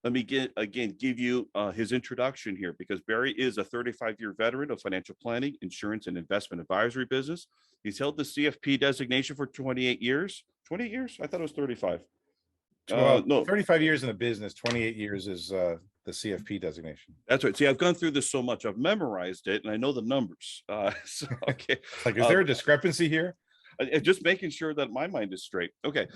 let me give you his introduction here, because Barry is a 35-year veteran of financial planning, insurance, and investment advisory business. He's held the CFP designation for 28 years. 28 years? I thought it was 35. Well, No, 35 years in the business, 28 years is the CFP designation. that's right. See, I've gone through this so much, I've memorized it, and I know the numbers. So, okay. Like, is there a discrepancy here? Just making sure that my mind is straight. Okay.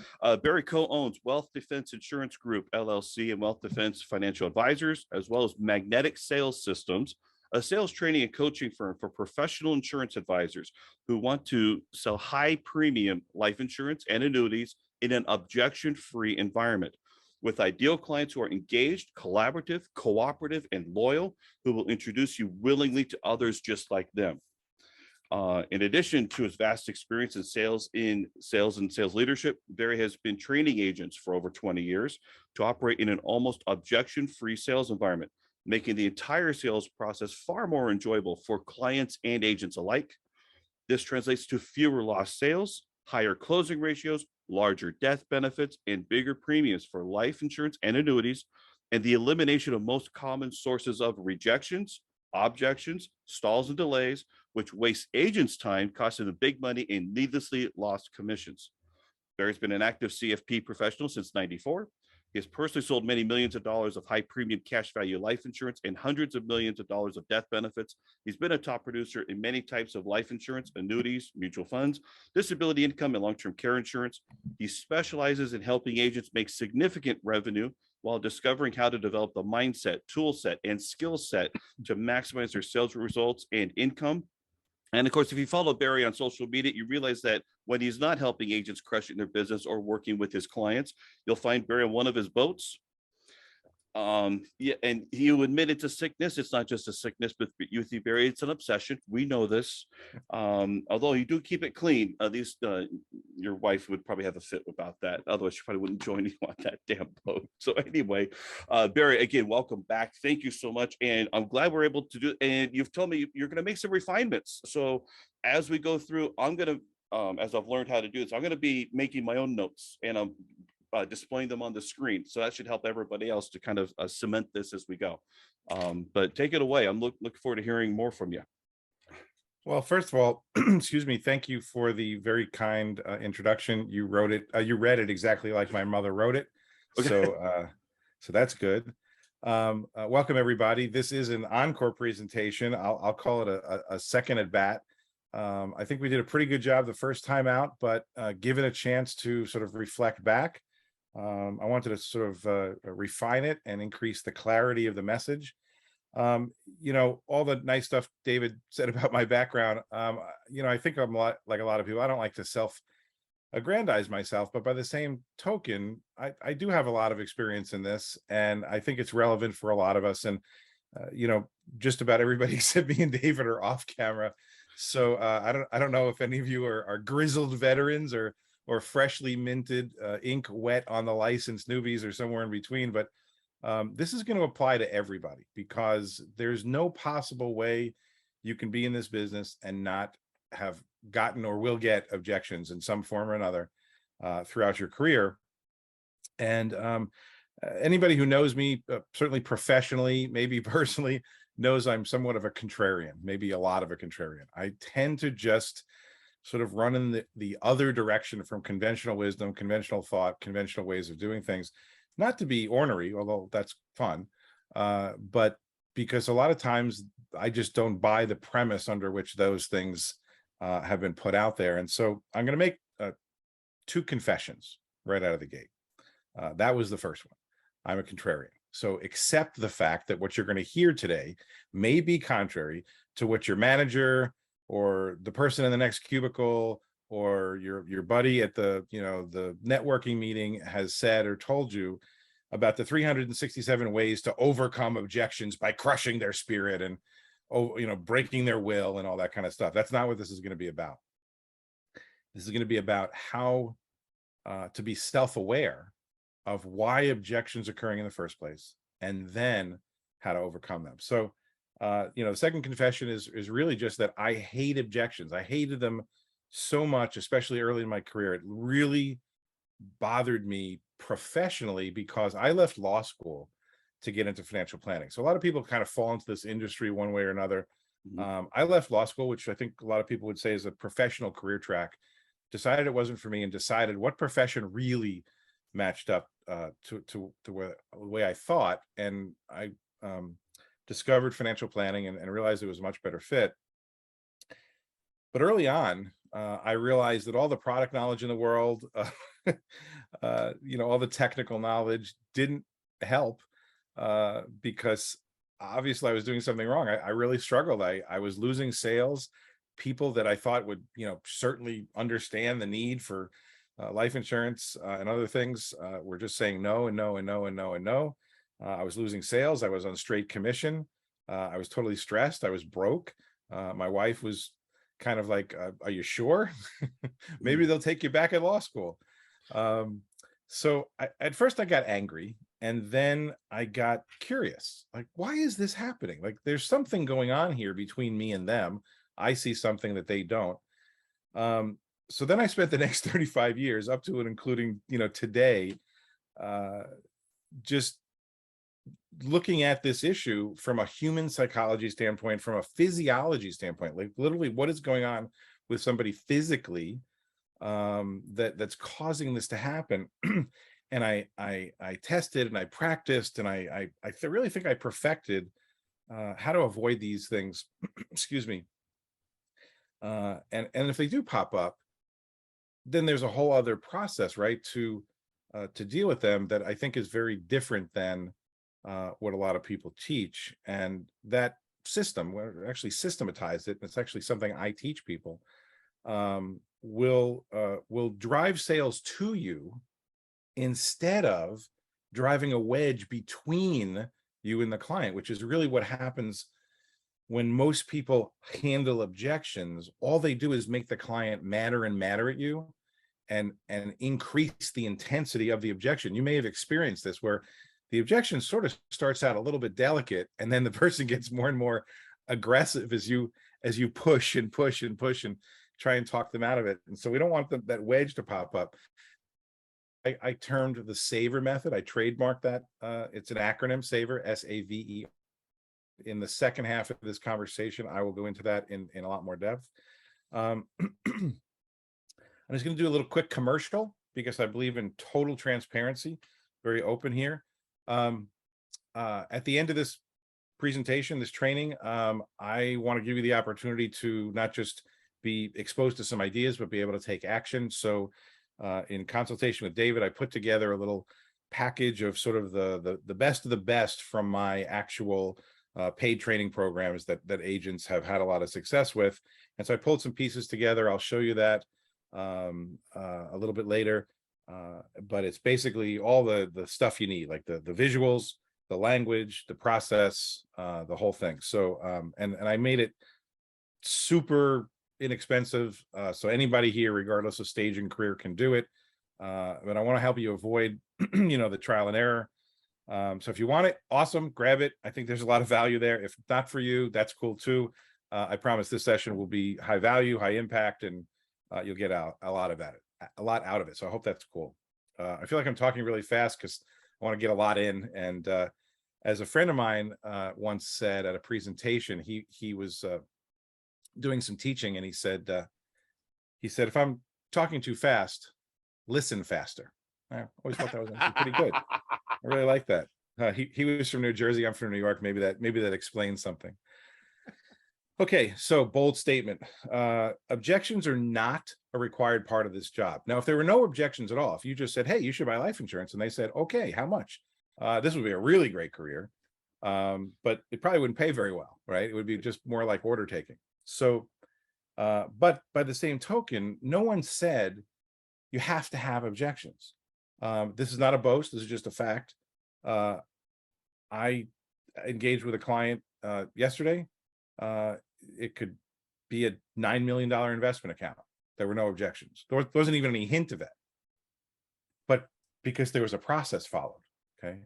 Barry co-owns Wealth Defense Insurance Group, LLC, and Wealth Defense Financial Advisors, as well as Magnetic Sales Systems, a sales training and coaching firm for professional insurance advisors who want to sell high premium life insurance and annuities in an objection-free environment, with ideal clients who are engaged, collaborative, cooperative, and loyal, who will introduce you willingly to others just like them. In addition to his vast experience in sales and sales leadership, Barry has been training agents for over 20 years to operate in an almost objection-free sales environment, making the entire sales process far more enjoyable for clients and agents alike. This translates to fewer lost sales, higher closing ratios, larger death benefits, and bigger premiums for life insurance and annuities, and the elimination of most common sources of rejections, objections, stalls, and delays, which waste agents' time, costing them big money and needlessly lost commissions. Barry's been an active CFP professional since '94. He has personally sold many millions of dollars of high premium cash value life insurance and hundreds of millions of dollars of death benefits. He's been a top producer in many types of life insurance, annuities, mutual funds, disability income, and long-term care insurance. He specializes in helping agents make significant revenue while discovering how to develop the mindset, tool set, and skill set to maximize their sales results and income. And of course, if you follow Barry on social media, you realize that when he's not helping agents crush it in their business or working with his clients, you'll find Barry on one of his boats. Yeah, and he admitted to sickness. It's not just a sickness with you, Barry. It's an obsession. We know this. Although you do keep it clean, at least your wife would probably have a fit about that. Otherwise, she probably wouldn't join you on that damn boat. So anyway, Barry, again, welcome back. Thank you so much. And I'm glad we're able to do. And you've told me you're going to make some refinements. So as we go through, I'm going to, as I've learned how to do this, I'm going to be making my own notes, and I'm displaying them on the screen. So that should help everybody else to kind of cement this as we go. But take it away. I'm looking forward to hearing more from you. Well, first of all, excuse me, thank you for the very kind introduction. You wrote it, you read it exactly like my mother wrote it. Okay. So that's good. Welcome, everybody. This is an encore presentation. I'll call it a second at bat. I think we did a pretty good job the first time out, but given a chance to sort of reflect back, I wanted to sort of refine it and increase the clarity of the message. You know, all the nice stuff David said about my background, you know, I think I'm like a lot of people. I don't like to self-aggrandize myself, but by the same token, I do have a lot of experience in this, and I think it's relevant for a lot of us. And, you know, just about everybody except me and David are off camera. So I don't know if any of you are grizzled veterans or freshly minted, ink wet on the license newbies or somewhere in between, but this is going to apply to everybody, because there's no possible way you can be in this business and not have gotten or will get objections in some form or another throughout your career. And anybody who knows me, certainly professionally, maybe personally, knows I'm somewhat of a contrarian, maybe a lot of a contrarian. I tend to just sort of run in the other direction from conventional wisdom, conventional thought, conventional ways of doing things, not to be ornery, although that's fun, but because a lot of times I just don't buy the premise under which those things have been put out there. And so I'm going to make two confessions right out of the gate. That was the first one. I'm a contrarian. So accept the fact that what you're going to hear today may be contrary to what your manager or the person in the next cubicle or your buddy at the, you know, the networking meeting has said or told you about the 367 ways to overcome objections by crushing their spirit and, you know, breaking their will and all that kind of stuff. That's not what this is going to be about. This is going to be about how to be self-aware of why objections are occurring in the first place, and then how to overcome them. So, you know, the second confession is really just that I hate objections. I hated them so much, especially early in my career. It really bothered me professionally because I left law school to get into financial planning. So a lot of people kind of fall into this industry one way or another. Mhm. I left law school, which I think a lot of people would say is a professional career track, decided it wasn't for me, and decided what profession really matched up to where, the way I thought. And I discovered financial planning and realized it was a much better fit. But early on, I realized that all the product knowledge in the world, all the technical knowledge didn't help, because obviously I was doing something wrong. I really struggled. I was losing sales. People that I thought would, certainly understand the need for life insurance and other things were just saying no and no and no and no and no. I was losing sales. I was on straight commission. I was totally stressed. I was broke. My wife was kind of like, are you sure? Maybe they'll take you back at law school. So at first I got angry, and then I got curious, like, why is this happening? Like, there's something going on here between me and them. I see something that they don't. So then I spent the next 35 years up to and including, today, just looking at this issue from a human psychology standpoint, from a physiology standpoint, like literally what is going on with somebody physically, that's causing this to happen. And I tested and I practiced, and I really think I perfected how to avoid these things. Excuse me. And if they do pop up, then there's a whole other process, right, to deal with them, that I think is very different than what a lot of people teach. And that system, we're actually systematized it, and it's actually something I teach people, will drive sales to you instead of driving a wedge between you and the client, which is really what happens when most people handle objections. All they do is make the client madder and madder at you, and increase the intensity of the objection. You may have experienced this, where the objection sort of starts out a little bit delicate, and then the person gets more and more aggressive as you push and push and push and try and talk them out of it. And so we don't want that wedge to pop up. I termed the SAVER method. I trademarked that. It's an acronym, SAVER, SAVE. In the second half of this conversation, I will go into that in a lot more depth. I'm just going to do a little quick commercial because I believe in total transparency, very open here. At the end of this presentation, this training, I want to give you the opportunity to not just be exposed to some ideas, but be able to take action. So in consultation with David, I put together a little package of sort of the best of the best from my actual paid training programs that agents have had a lot of success with. And so I pulled some pieces together. I'll show you that a little bit later. But it's basically all the stuff you need, like the visuals, the language, the process, the whole thing. So and I made it super inexpensive, so anybody here, regardless of stage and career, can do it. But I want to help you avoid the trial and error. So if you want it, awesome, grab it. I think there's a lot of value there. If not for you, that's cool too. I promise this session will be high value, high impact, and you'll get a lot out of it. So I hope that's cool. I feel like I'm talking really fast because I want to get a lot in. And as a friend of mine once said at a presentation, he was doing some teaching, and he said, if I'm talking too fast, listen faster. I always thought that was actually pretty good. I really like that. He was from New Jersey. I'm from New York. Maybe that explains something. Okay, so bold statement. Objections are not a required part of this job. Now, if there were no objections at all, if you just said, hey, you should buy life insurance, and they said, okay, how much? This would be a really great career, but it probably wouldn't pay very well, right? It would be just more like order taking. So, but by the same token, no one said you have to have objections. This is not a boast. This is just a fact. I engaged with a client yesterday. It could be a $9 million investment account. There were no objections. There wasn't even any hint of it. But because there was a process followed. Okay.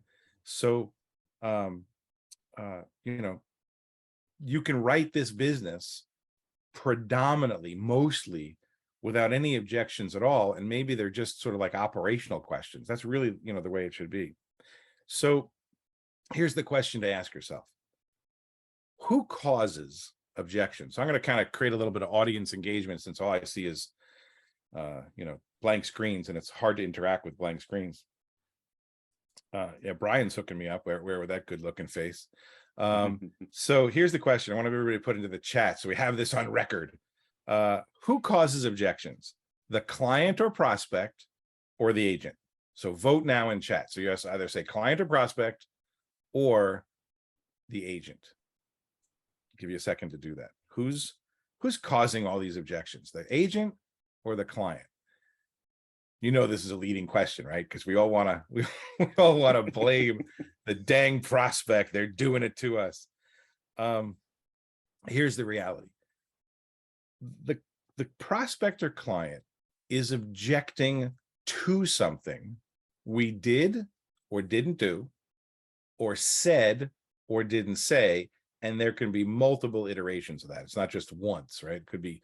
So, you can write this business predominantly, mostly, without any objections at all. And maybe they're just sort of like operational questions. That's really, the way it should be. So here's the question to ask yourself. Who causes objections? So I'm going to kind of create a little bit of audience engagement, since all I see is, blank screens, and it's hard to interact with blank screens. Yeah, Brian's hooking me up. Where with that good looking face? So here's the question I want everybody to put into the chat, so we have this on record. Who causes objections? The client or prospect, or the agent? So vote now in chat. So you have to either say client or prospect, or the agent. I'll give you a second to do that. Who's causing all these objections? The agent or the client? This is a leading question, right? Because we all want to blame the dang prospect. They're doing it to us. Here's the reality. The prospect or client is objecting to something we did or didn't do, or said or didn't say, and there can be multiple iterations of that. It's not just once, right? It could be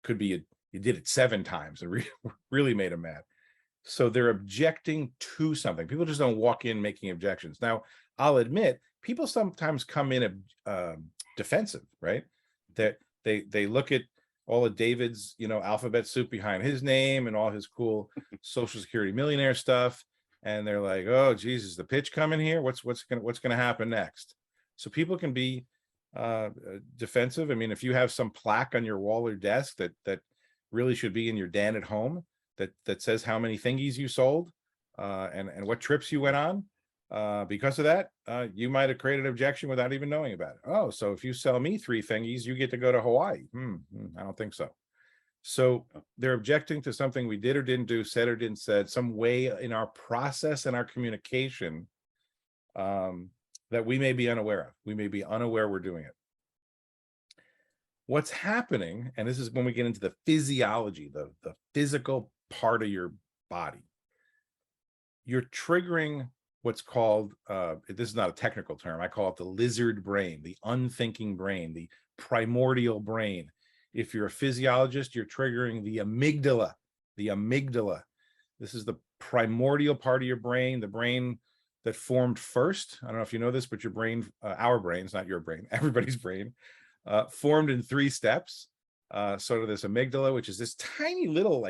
you did it 7 times and really made them mad. So they're objecting to something. People just don't walk in making objections. Now, I'll admit, people sometimes come in defensive, right? That they look at all of David's, alphabet soup behind his name and all his cool Social Security millionaire stuff, and they're like, "Oh, Jesus, the pitch coming here. What's gonna happen next?" So people can be defensive. I mean, if you have some plaque on your wall or desk that really should be in your den at home, that says how many thingies you sold and what trips you went on, because of that, you might have created an objection without even knowing about it. Oh, so if you sell me 3 thingies, you get to go to Hawaii. I don't think so. So they're objecting to something we did or didn't do, said or didn't said, some way in our process and our communication that we may be unaware of. We may be unaware we're doing it. What's happening, and this is when we get into the physiology, the physical part of your body, you're triggering what's called, this is not a technical term, I call it the lizard brain, the unthinking brain, the primordial brain. If you're a physiologist, you're triggering the amygdala. The amygdala. This is the primordial part of your brain, the brain that formed first. I don't know if you know this, but your brain, our brains, not your brain, everybody's brain, formed in 3 steps. Sort of this amygdala, which is this tiny little,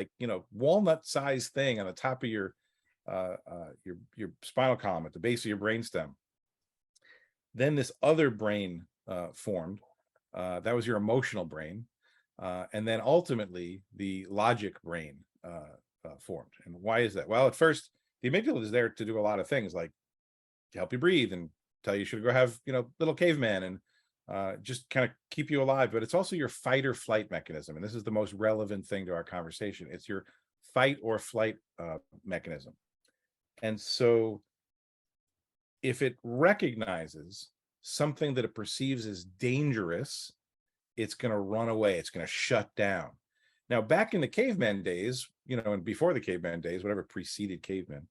walnut-sized thing on the top of your spinal column at the base of your brainstem. Then this other brain formed. That was your emotional brain, and then ultimately the logic brain formed. And why is that? Well, at first, the amygdala is there to do a lot of things, like to help you breathe and tell you should go have little caveman and just kind of keep you alive. But it's also your fight or flight mechanism. And this is the most relevant thing to our conversation. It's your fight or flight mechanism. And so if it recognizes something that it perceives as dangerous, it's going to run away. It's going to shut down. Now, back in the caveman days, and before the caveman days, whatever preceded cavemen,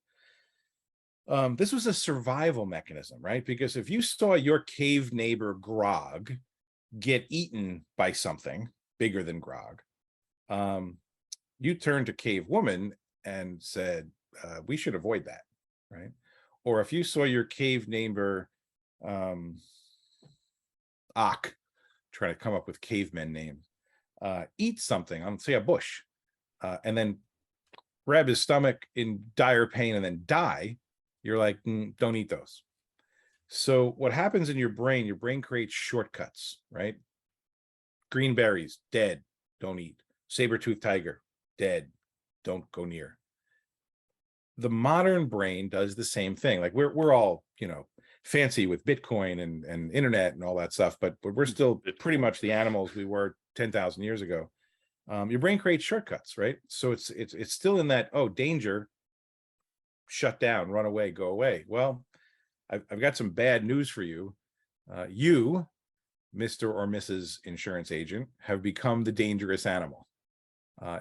this was a survival mechanism, right? Because if you saw your cave neighbor Grog get eaten by something bigger than Grog, you turned to Cave Woman and said, we should avoid that, right? Or if you saw your cave neighbor Ak, trying to come up with cavemen names, eat something on, say, a bush, and then grab his stomach in dire pain and then die, you're like, don't eat those. So what happens in your brain creates shortcuts, right? Green berries, dead, don't eat. Saber-toothed tiger, dead, don't go near. The modern brain does the same thing. Like we're all, fancy with Bitcoin and internet and all that stuff, but we're still pretty much the animals we were 10,000 years ago. Your brain creates shortcuts, right? So it's still in that, danger, shut down, run away, go away. Well, I've got some bad news for you. You, Mr. or Mrs. Insurance Agent, have become the dangerous animal.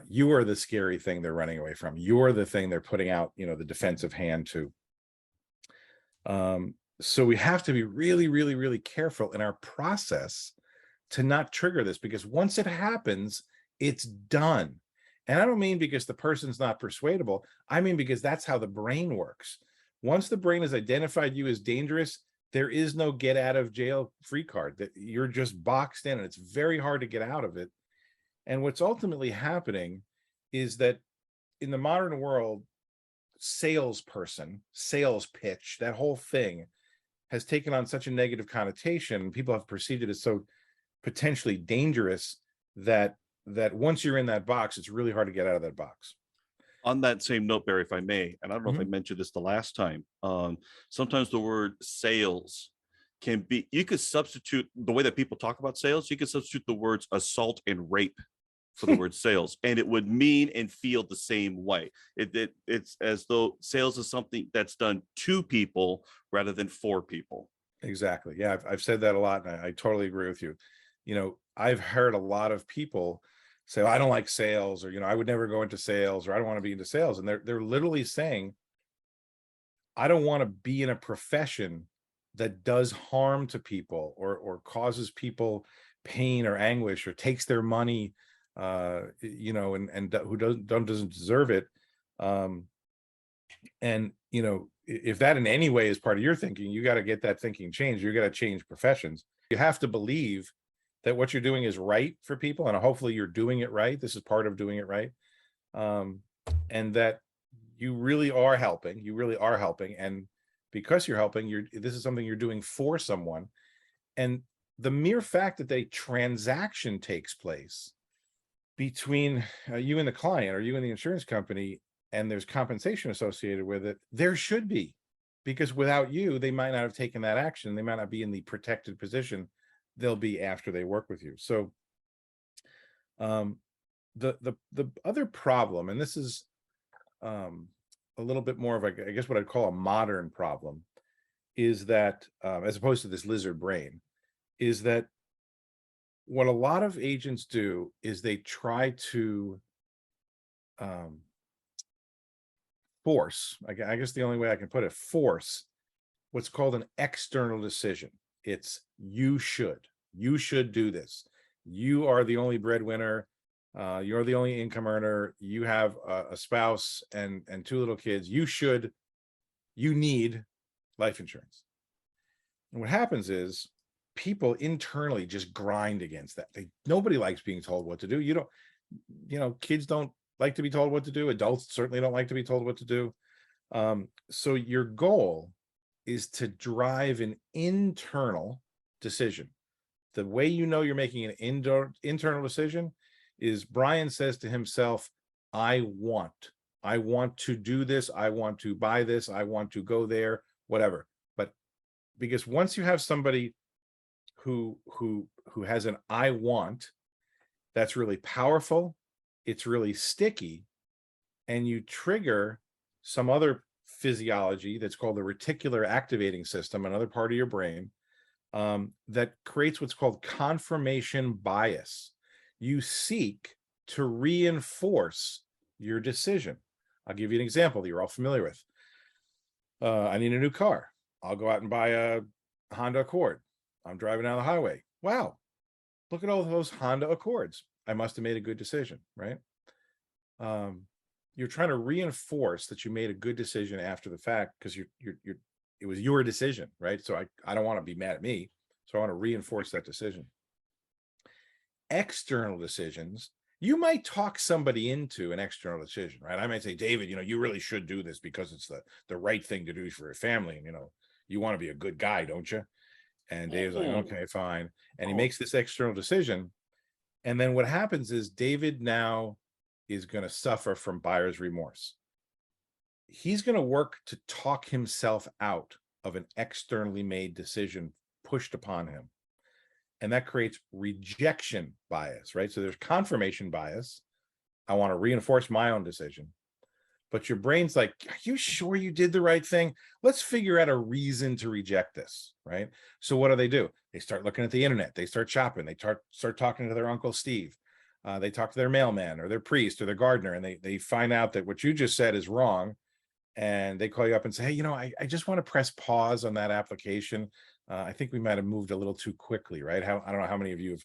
You are the scary thing they're running away from. You're the thing they're putting out, the defensive hand to. So we have to be really, really, really careful in our process to not trigger this, because once it happens, it's done. And I don't mean because the person's not persuadable. I mean because that's how the brain works. Once the brain has identified you as dangerous, there is no get out of jail free card, that you're just boxed in and it's very hard to get out of it. And what's ultimately happening is that in the modern world, salesperson, sales pitch, that whole thing has taken on such a negative connotation. People have perceived it as so potentially dangerous that once you're in that box, it's really hard to get out of that box. On that same note, Barry, if I may, and I don't know if I Mhm. mentioned this the last time, sometimes the word sales can be, you could substitute the way that people talk about sales, you could substitute the words assault and rape for the word sales, and it would mean and feel the same way. It's as though sales is something that's done to people rather than for people. Exactly. Yeah, I've said that a lot, and I totally agree with you. I've heard a lot of people say, "I don't like sales," or I would never go into sales, or I don't want to be into sales, and they're literally saying, I don't want to be in a profession that does harm to people, or causes people pain or anguish, or takes their money, and who doesn't deserve it. Um, and if that in any way is part of your thinking, you got to get that thinking changed. You got to change professions. You have to believe that what you're doing is right for people, and hopefully you're doing it right. This is part of doing it right. um, and that you really are helping. You really are helping, and because you're helping, this is something you're doing for someone. And the mere fact that a transaction takes place between you and the client, or you and the insurance company, and there's compensation associated with it, there should be, because without you, they might not have taken that action. They might not be in the protected position they'll be after they work with you. So um, the other problem, and this is um, a little bit more of I guess what I'd call a modern problem, is that as opposed to this lizard brain, is that what a lot of agents do is they try to um, force, I guess the only way I can put it, force what's called an external decision. It's you should do this. You are the only breadwinner. You're the only income earner. You have a spouse and two little kids. You need life insurance. And what happens is people internally just grind against that. Nobody likes being told what to do. Kids don't like to be told what to do. Adults certainly don't like to be told what to do. So your goal is to drive an internal decision. The way you're making an internal decision is Brian says to himself, I want to do this. I want to buy this. I want to go there, whatever. But because once you have somebody who has an I want, that's really powerful, it's really sticky, and you trigger some other physiology that's called the reticular activating system, another part of your brain, that creates what's called confirmation bias. You seek to reinforce your decision. I'll give you an example that you're all familiar with. I need a new car. I'll go out and buy a Honda Accord. I'm driving down the highway. Wow, look at all those Honda Accords. I must have made a good decision, right? You're trying to reinforce that you made a good decision after the fact, because it was your decision, right? So I don't want to be mad at me, so I want to reinforce that decision. External decisions, you might talk somebody into an external decision, right? I might say, David, you really should do this because it's the right thing to do for your family, and you want to be a good guy, don't you? And Dave's like, okay, fine. And he makes this external decision. And then what happens is David now is going to suffer from buyer's remorse. He's going to work to talk himself out of an externally made decision pushed upon him. And that creates rejection bias, right? So there's confirmation bias. I want to reinforce my own decision. But your brain's like, are you sure you did the right thing? Let's figure out a reason to reject this, right? So what do? They start looking at the internet. They start shopping. They start talking to their Uncle Steve. They talk to their mailman or their priest or their gardener, and they find out that what you just said is wrong. And they call you up and say, hey, I just want to press pause on that application. I think we might have moved a little too quickly, right? I don't know how many of you have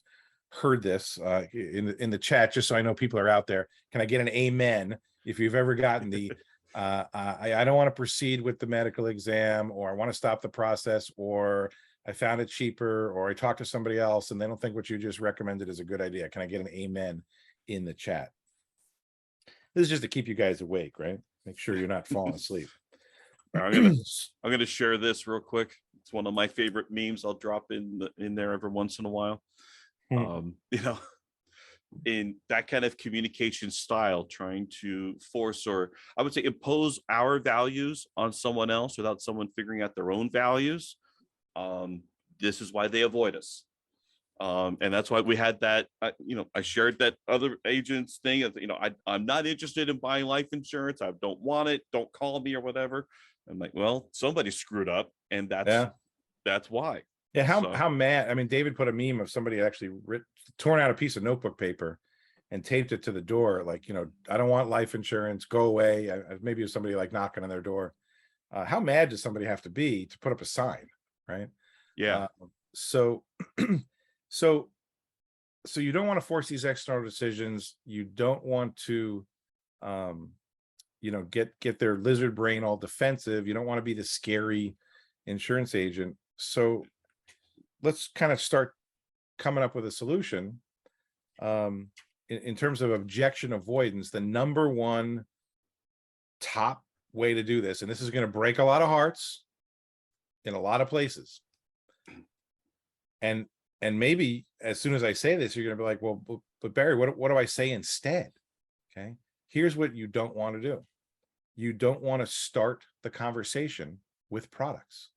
heard this in the chat, just so I know people are out there. Can I get an amen if you've ever gotten the I don't want to proceed with the medical exam, or I want to stop the process, or I found it cheaper, or I talked to somebody else and they don't think what you just recommended is a good idea. Can I get an amen in the chat? This is just to keep you guys awake, right? Make sure you're not falling asleep. I'm gonna share this real quick. It's one of my favorite memes. I'll drop in there every once in a while. You know, in that kind of communication style, trying to force, or I would say impose our values on someone else without someone figuring out their own values. This is why they avoid us. And that's why we had that, I shared that other agents thing of, I'm not interested in buying life insurance. I don't want it. Don't call me or whatever. I'm like, well, somebody screwed up, and that's why. Yeah, how mad? I mean, David put a meme of somebody actually torn out a piece of notebook paper and taped it to the door, like, I don't want life insurance, go away. Maybe it was somebody like knocking on their door. How mad does somebody have to be to put up a sign, right? Yeah. So you don't want to force these external decisions. You don't want to, get their lizard brain all defensive. You don't want to be the scary insurance agent. So let's kind of start coming up with a solution. In terms of objection avoidance, the number one top way to do this, and this is going to break a lot of hearts in a lot of places. And maybe as soon as I say this, you're going to be like, well, but Barry, what do I say instead? Okay. Here's what you don't want to do. You don't want to start the conversation with products,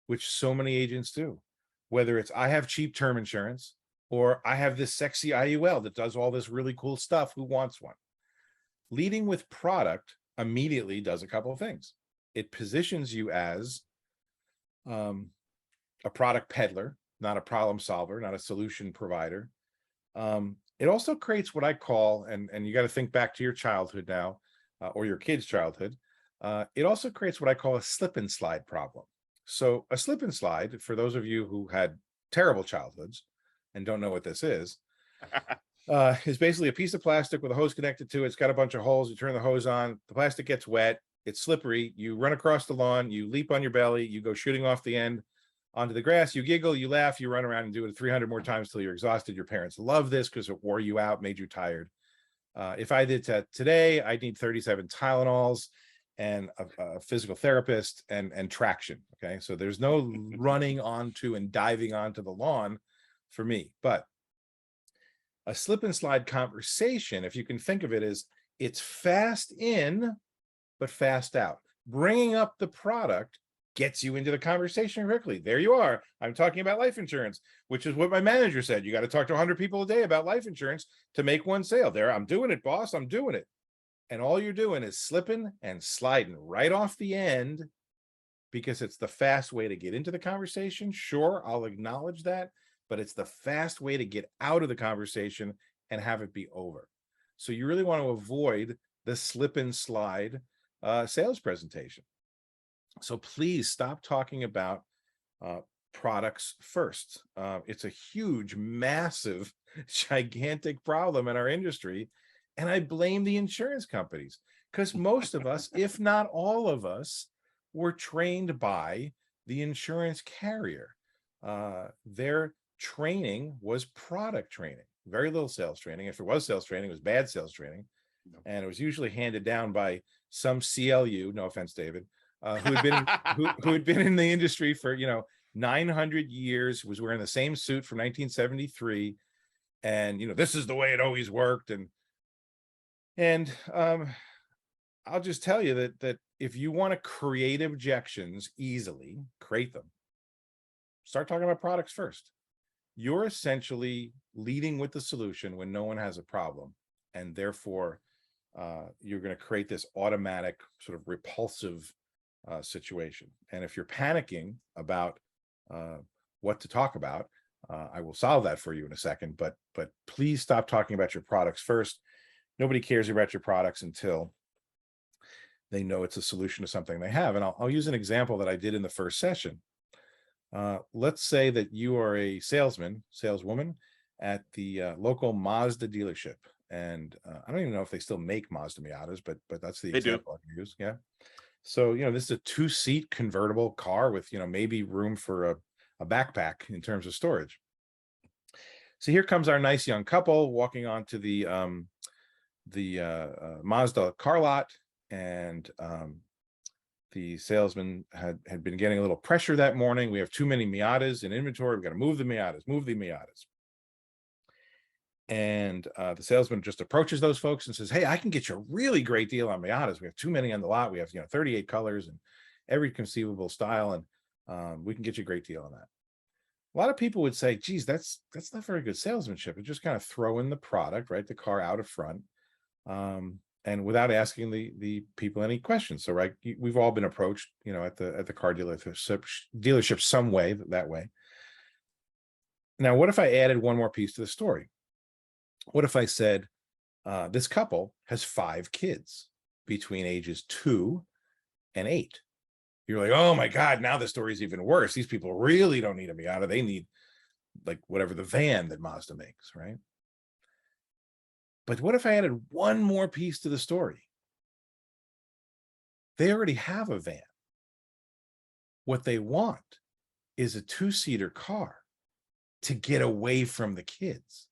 which so many agents do. Whether it's, I have cheap term insurance, or I have this sexy IUL that does all this really cool stuff. Who wants one? Leading with product immediately does a couple of things. It positions you as a product peddler, not a problem solver, not a solution provider. It also creates what I call, and you got to think back to your childhood now, or your kid's childhood. It also creates what I call a slip and slide problem. So a slip and slide, for those of you who had terrible childhoods and don't know what this is basically a piece of plastic with a hose connected to it. It's got a bunch of holes. You turn the hose on, the plastic gets wet, it's slippery. You run across the lawn, you leap on your belly, you go shooting off the end onto the grass, you giggle, you laugh, you run around and do it 300 more times till you're exhausted. Your parents love this because it wore you out, made you tired. If I did that today, I'd need 37 Tylenols and a physical therapist and traction. Okay. So there's no running onto and diving onto the lawn for me. But a slip and slide conversation, if you can think of it as, it's fast in, but fast out. Bringing up the product gets you into the conversation quickly. There you are. I'm talking about life insurance, which is what my manager said. You got to talk to 100 people a day about life insurance to make one sale. There, I'm doing it, boss. I'm doing it. And all you're doing is slipping and sliding right off the end, because it's the fast way to get into the conversation. Sure, I'll acknowledge that, but it's the fast way to get out of the conversation and have it be over. So you really want to avoid the slip and slide sales presentation. So please stop talking about products first. It's a huge, massive, gigantic problem in our industry. And I blame the insurance companies, because most of us, if not all of us, were trained by the insurance carrier. Their training was product training, very little sales training. If it was sales training, it was bad sales training. And it was usually handed down by some CLU, no offense, David, who had been in the industry for 900 years, was wearing the same suit from 1973, and this is the way it always worked. And I'll just tell you that if you want to create objections easily, create them. Start talking about products first. You're essentially leading with the solution when no one has a problem, and therefore you're going to create this automatic sort of repulsive situation. And if you're panicking about what to talk about, I will solve that for you in a second, but please stop talking about your products first. Nobody cares about your products until they know it's a solution to something they have. And I'll use an example that I did in the first session. Let's say that you are a saleswoman at the local Mazda dealership, and I don't even know if they still make Mazda Miatas, but that's the They do. example I can use. Yeah. So, this is a 2-seat convertible car with, maybe room for a backpack in terms of storage. So here comes our nice young couple walking onto the Mazda car lot, and the salesman had been getting a little pressure that morning. We have too many Miatas in inventory. We've got to move the Miatas. And the salesman just approaches those folks and says, "Hey, I can get you a really great deal on Miatas. We have too many on the lot. We have 38 colors and every conceivable style, and we can get you a great deal on that." A lot of people would say, "Geez, that's not very good salesmanship. It's just kind of throw in the product, right? The car out of front, and without asking the people any questions." So, right, we've all been approached, at the car dealership some way that way. Now, what if I added one more piece to the story? What if I said, this couple has 5 kids between ages 2 and 8? You're like, "Oh my God, now the story's even worse. These people really don't need a Miata. They need like whatever the van that Mazda makes," right? But what if I added one more piece to the story? They already have a van. What they want is a 2-seater car to get away from the kids.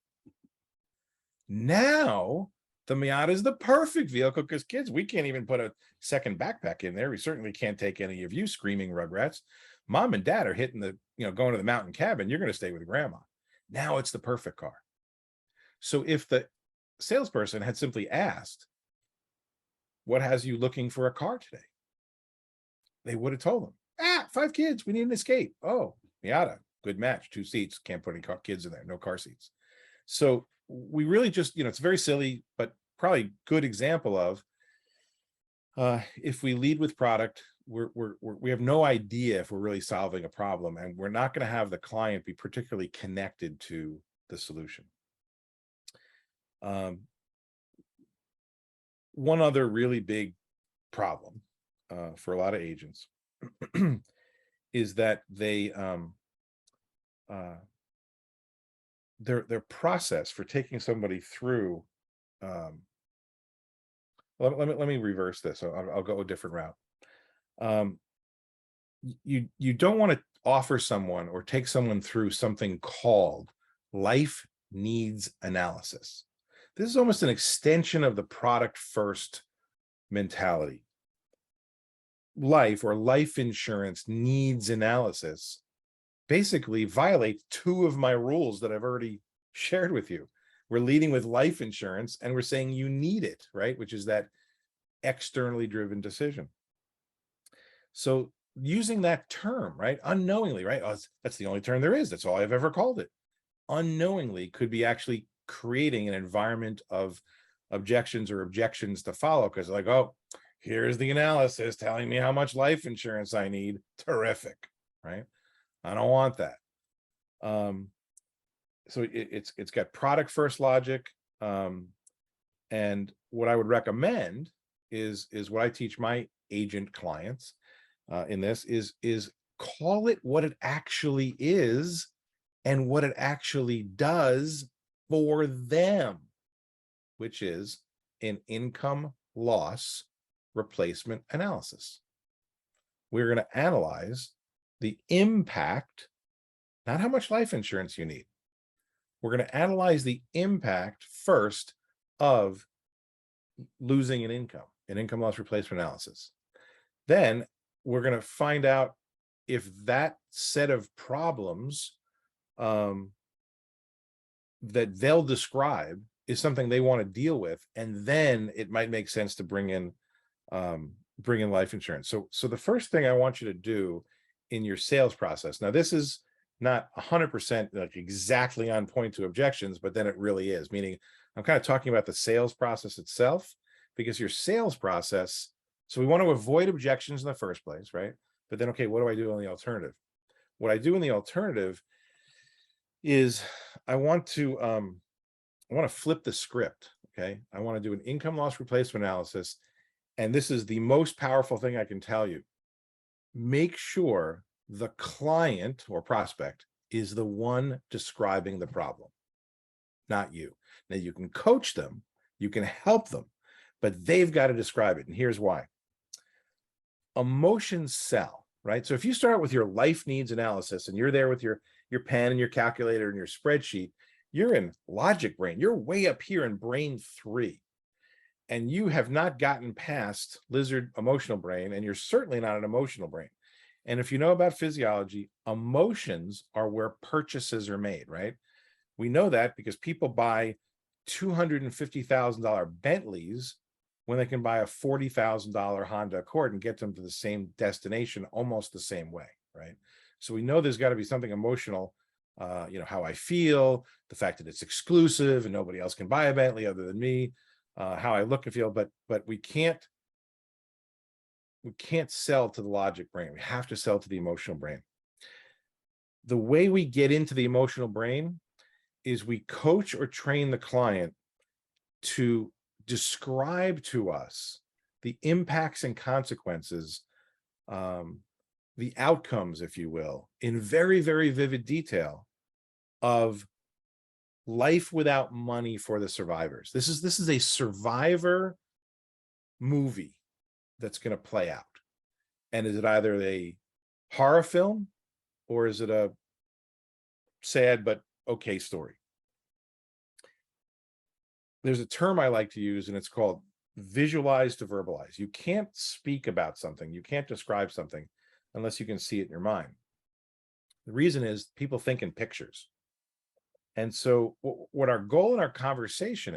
Now the Miata is the perfect vehicle because kids, we can't even put a second backpack in there. We certainly can't take any of you screaming rugrats. Mom and dad are hitting going to the mountain cabin. You're going to stay with grandma. Now it's the perfect car. So if the salesperson had simply asked, "What has you looking for a car today?" they would have told them, 5 kids. We need an Escape. Oh, Miata, good match. 2 seats. Can't put any kids in there. No car seats. So we really just, it's very silly, but probably good example of if we lead with product, we have no idea if we're really solving a problem, and we're not going to have the client be particularly connected to the solution. One other really big problem for a lot of agents is that they their process for taking somebody through let me reverse this. I'll go a different route. You don't want to offer someone or take someone through something called life needs analysis. This is almost an extension of the product first mentality. Life or life insurance needs analysis basically violates 2 of my rules that I've already shared with you. We're leading with life insurance and we're saying you need it, right? Which is that externally driven decision. So using that term, right, unknowingly, right? Oh, that's the only term there is. That's all I've ever called it. Unknowingly could be actually creating an environment of objections to follow, because like, oh, here's the analysis telling me how much life insurance I need. Terrific, right? I don't want that. So it's got product first logic. And what I would recommend is what I teach my agent clients in this is call it what it actually is and what it actually does for them, which is an income loss replacement analysis. We're going to analyze the impact, not how much life insurance you need. We're going to analyze the impact first of losing an income loss replacement analysis. Then we're going to find out if that set of problems that they'll describe is something they want to deal with, and then it might make sense to bring in life insurance. So the first thing I want you to do in your sales process, now this is not 100% like exactly on point to objections, but then it really is, meaning I'm kind of talking about the sales process itself, because your sales process, so we want to avoid objections in the first place, right? But then, okay, what do I do on the alternative? What I do in the alternative is I want to flip the script. Okay. I want to do an income loss replacement analysis. And this is the most powerful thing I can tell you. Make sure the client or prospect is the one describing the problem, not you. Now you can coach them You can help them, but they've got to describe it. And here's why. Emotions sell, right? So if you start with your life needs analysis and you're there with your pen and your calculator and your spreadsheet, you're in logic brain. You're way up here in brain 3. And you have not gotten past lizard emotional brain, and you're certainly not an emotional brain. And if you know about physiology, emotions are where purchases are made, right? We know that because people buy $250,000 Bentleys when they can buy a $40,000 Honda Accord and get them to the same destination almost the same way, right? So we know there's got to be something emotional, how I feel, the fact that it's exclusive and nobody else can buy a Bentley other than me, how I look and feel, but we can't sell to the logic brain. We have to sell to the emotional brain. The way we get into the emotional brain is we coach or train the client to describe to us the impacts and consequences, the outcomes, if you will, in very, very vivid detail of life without money for the survivors. This is a survivor movie that's going to play out. And is it either a horror film or is it a sad but okay story? There's a term I like to use, and it's called visualize to verbalize. You can't speak about something, you can't describe something unless you can see it in your mind. The reason is people think in pictures. And so what our goal in our conversation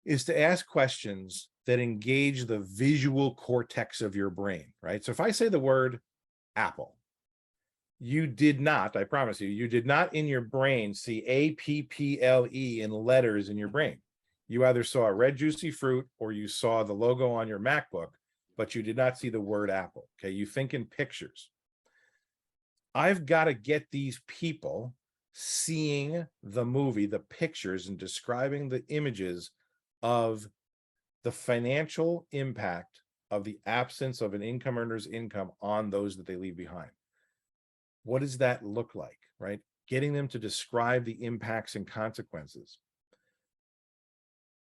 is to ask questions that engage the visual cortex of your brain, right? So if I say the word apple, you did not, I promise you did not in your brain see A-P-P-L-E in letters in your brain. You either saw a red juicy fruit or you saw the logo on your MacBook, but you did not see the word apple, okay? You think in pictures. I've got to get these people seeing the movie, the pictures, and describing the images of the financial impact of the absence of an income earner's income on those that they leave behind. What does that look like, right? Getting them to describe the impacts and consequences.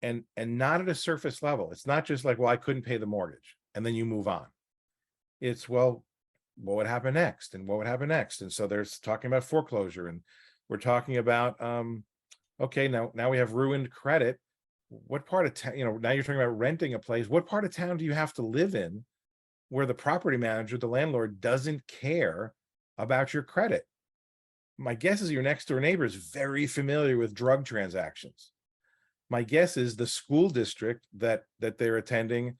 And not at a surface level. It's not just like, well, I couldn't pay the mortgage, and then you move on. It's, well, what would happen next? And what would happen next? And so there's talking about foreclosure, and we're talking about, okay, now we have ruined credit. What part of town, now you're talking about renting a place. What part of town do you have to live in where the property manager, the landlord, doesn't care about your credit? My guess is your next door neighbor is very familiar with drug transactions. My guess is the school district that they're attending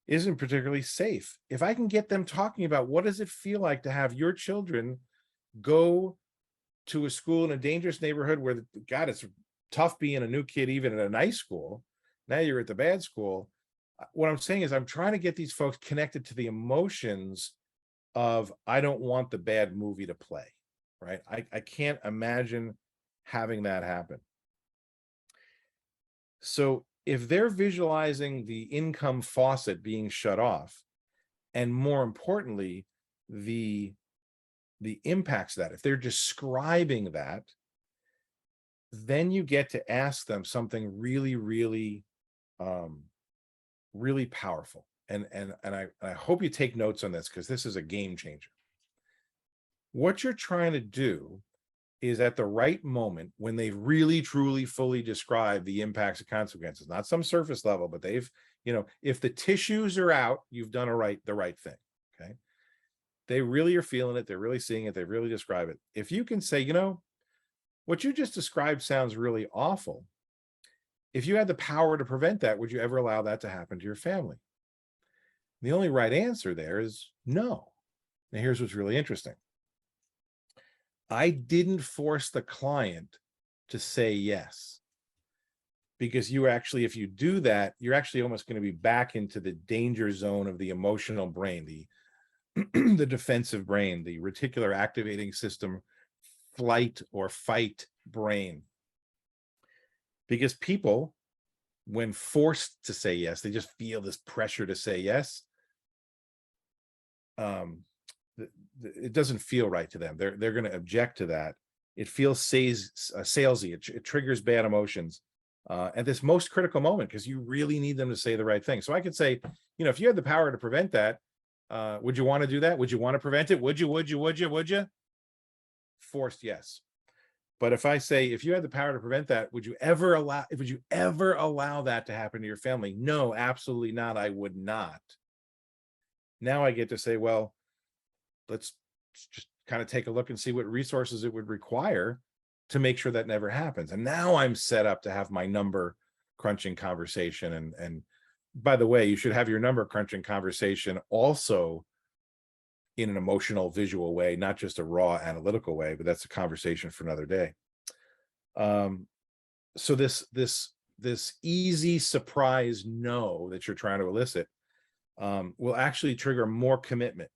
isn't particularly safe. If I can get them talking about what does it feel like to have your children go to a school in a dangerous neighborhood where, God, it's tough being a new kid, even at a nice school. Now you're at the bad school. What I'm saying is I'm trying to get these folks connected to the emotions of, I don't want the bad movie to play, right? I can't imagine having that happen. So if they're visualizing the income faucet being shut off, and more importantly, the impacts of that, if they're describing that, then you get to ask them something really, really, really powerful. And I hope you take notes on this, because this is a game changer. What you're trying to do is, at the right moment, when they've really, truly, fully described the impacts and consequences, not some surface level, but they've, if the tissues are out, you've done the right thing. Okay. They really are feeling it. They're really seeing it. They really describe it. If you can say, what you just described sounds really awful. If you had the power to prevent that, would you ever allow that to happen to your family? The only right answer there is no. Now, here's what's really interesting. I didn't force the client to say yes, because if you do that, you're actually almost going to be back into the danger zone of the emotional brain, the defensive brain, the reticular activating system, flight or fight brain. Because people, when forced to say yes, they just feel this pressure to say yes. It doesn't feel right to them. They're going to object to that. It feels salesy. It triggers bad emotions. at this most critical moment, because you really need them to say the right thing. So I could say, if you had the power to prevent that, would you want to do that? Would you want to prevent it? Would you? Forced yes. But if I say, if you had the power to prevent that, would you ever allow that to happen to your family? No, absolutely not. I would not. Now I get to say, well, let's just kind of take a look and see what resources it would require to make sure that never happens. And now I'm set up to have my number crunching conversation. And by the way, you should have your number crunching conversation also in an emotional, visual way, not just a raw analytical way, but that's a conversation for another day. So this easy surprise no that you're trying to elicit will actually trigger more commitment.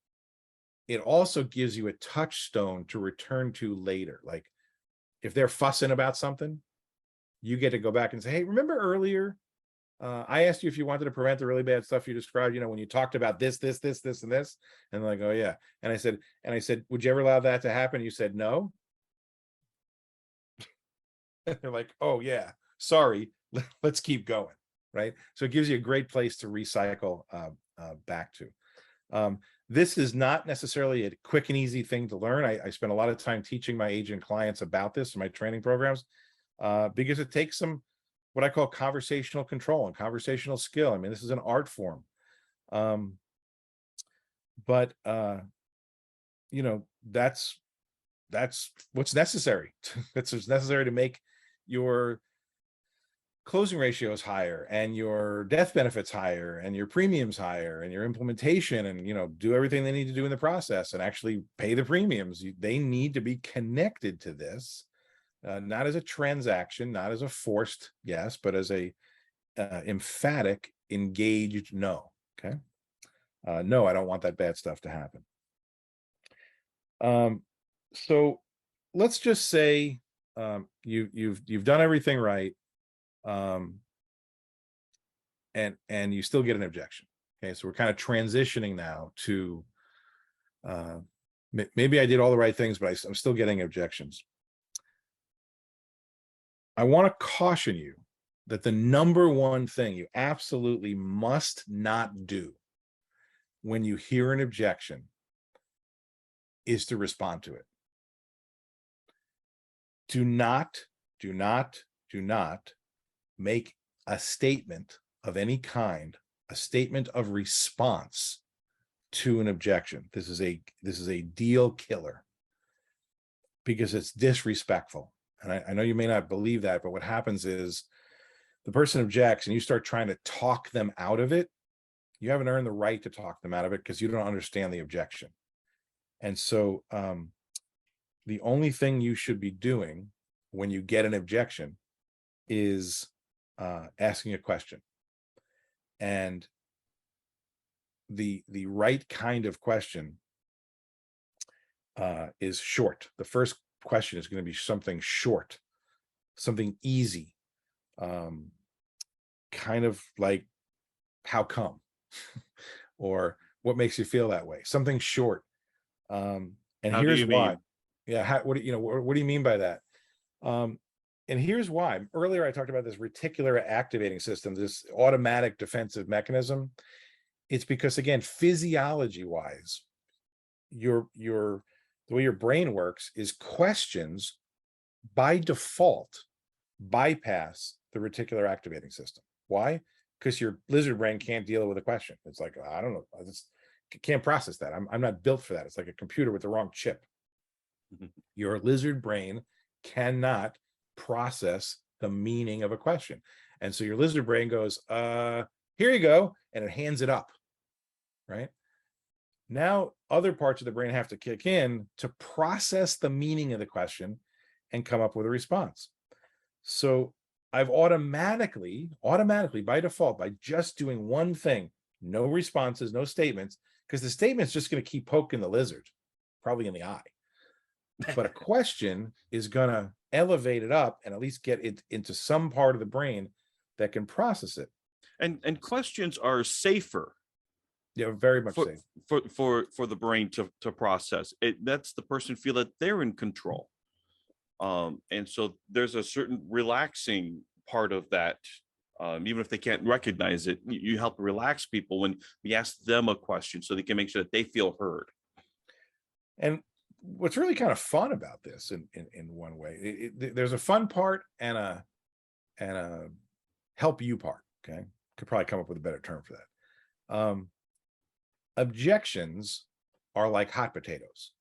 It also gives you a touchstone to return to later. Like if they're fussing about something, you get to go back and say, hey, remember earlier, I asked you if you wanted to prevent the really bad stuff you described, when you talked about this, and this. And they're like, oh yeah. And I said, would you ever allow that to happen? You said no. They're like, oh yeah, sorry, let's keep going. Right. So it gives you a great place to recycle back to. This is not necessarily a quick and easy thing to learn. I spend a lot of time teaching my agent clients about this in my training programs because it takes some what I call conversational control and conversational skill. I mean, this is an art form. But that's what's necessary. That's what's necessary to make your closing ratios higher and your death benefits higher and your premiums higher and your implementation and do everything they need to do in the process and actually pay the premiums. They need to be connected to this, not as a transaction, not as a forced yes, but as a emphatic, engaged no. Okay. No, I don't want that bad stuff to happen. So let's just say you've done everything right. And you still get an objection. Okay, so we're kind of transitioning now to maybe I did all the right things, but I'm still getting objections. I want to caution you that the number one thing you absolutely must not do when you hear an objection is to respond to it. Do not make a statement of any kind, a statement of response to an objection. This is a deal killer because it's disrespectful. And I know you may not believe that, but what happens is the person objects and you start trying to talk them out of it. You haven't earned the right to talk them out of it because you don't understand the objection. And so the only thing you should be doing when you get an objection is asking a question. And the right kind of question is short. The first question is going to be something short, something easy, kind of like, how come? Or what makes you feel that way? Something short. And How here's why. mean? Yeah. What do you mean by that? And here's why. Earlier, I talked about this reticular activating system, this automatic defensive mechanism. It's because, again, physiology-wise, the way your brain works is questions by default bypass the reticular activating system. Why? Because your lizard brain can't deal with a question. It's like, I don't know, I just can't process that. I'm not built for that. It's like a computer with the wrong chip. Your lizard brain cannot process the meaning of a question. And so your lizard brain goes, here you go, and it hands it up, right? Now, other parts of the brain have to kick in to process the meaning of the question and come up with a response. So I've automatically, by default, by just doing one thing, no responses, no statements, because the statement's just going to keep poking the lizard, probably in the eye. But a question is going to elevate it up and at least get it into some part of the brain that can process it. And questions are safer. Yeah, very much safe for the brain to process it. That's the person feel that they're in control. And so there's a certain relaxing part of that. Even if they can't recognize it, you help relax people when we ask them a question so they can make sure that they feel heard. And what's really kind of fun about this in one way, there's a fun part and a help you part. Okay. Could probably come up with a better term for that. Objections are like hot potatoes.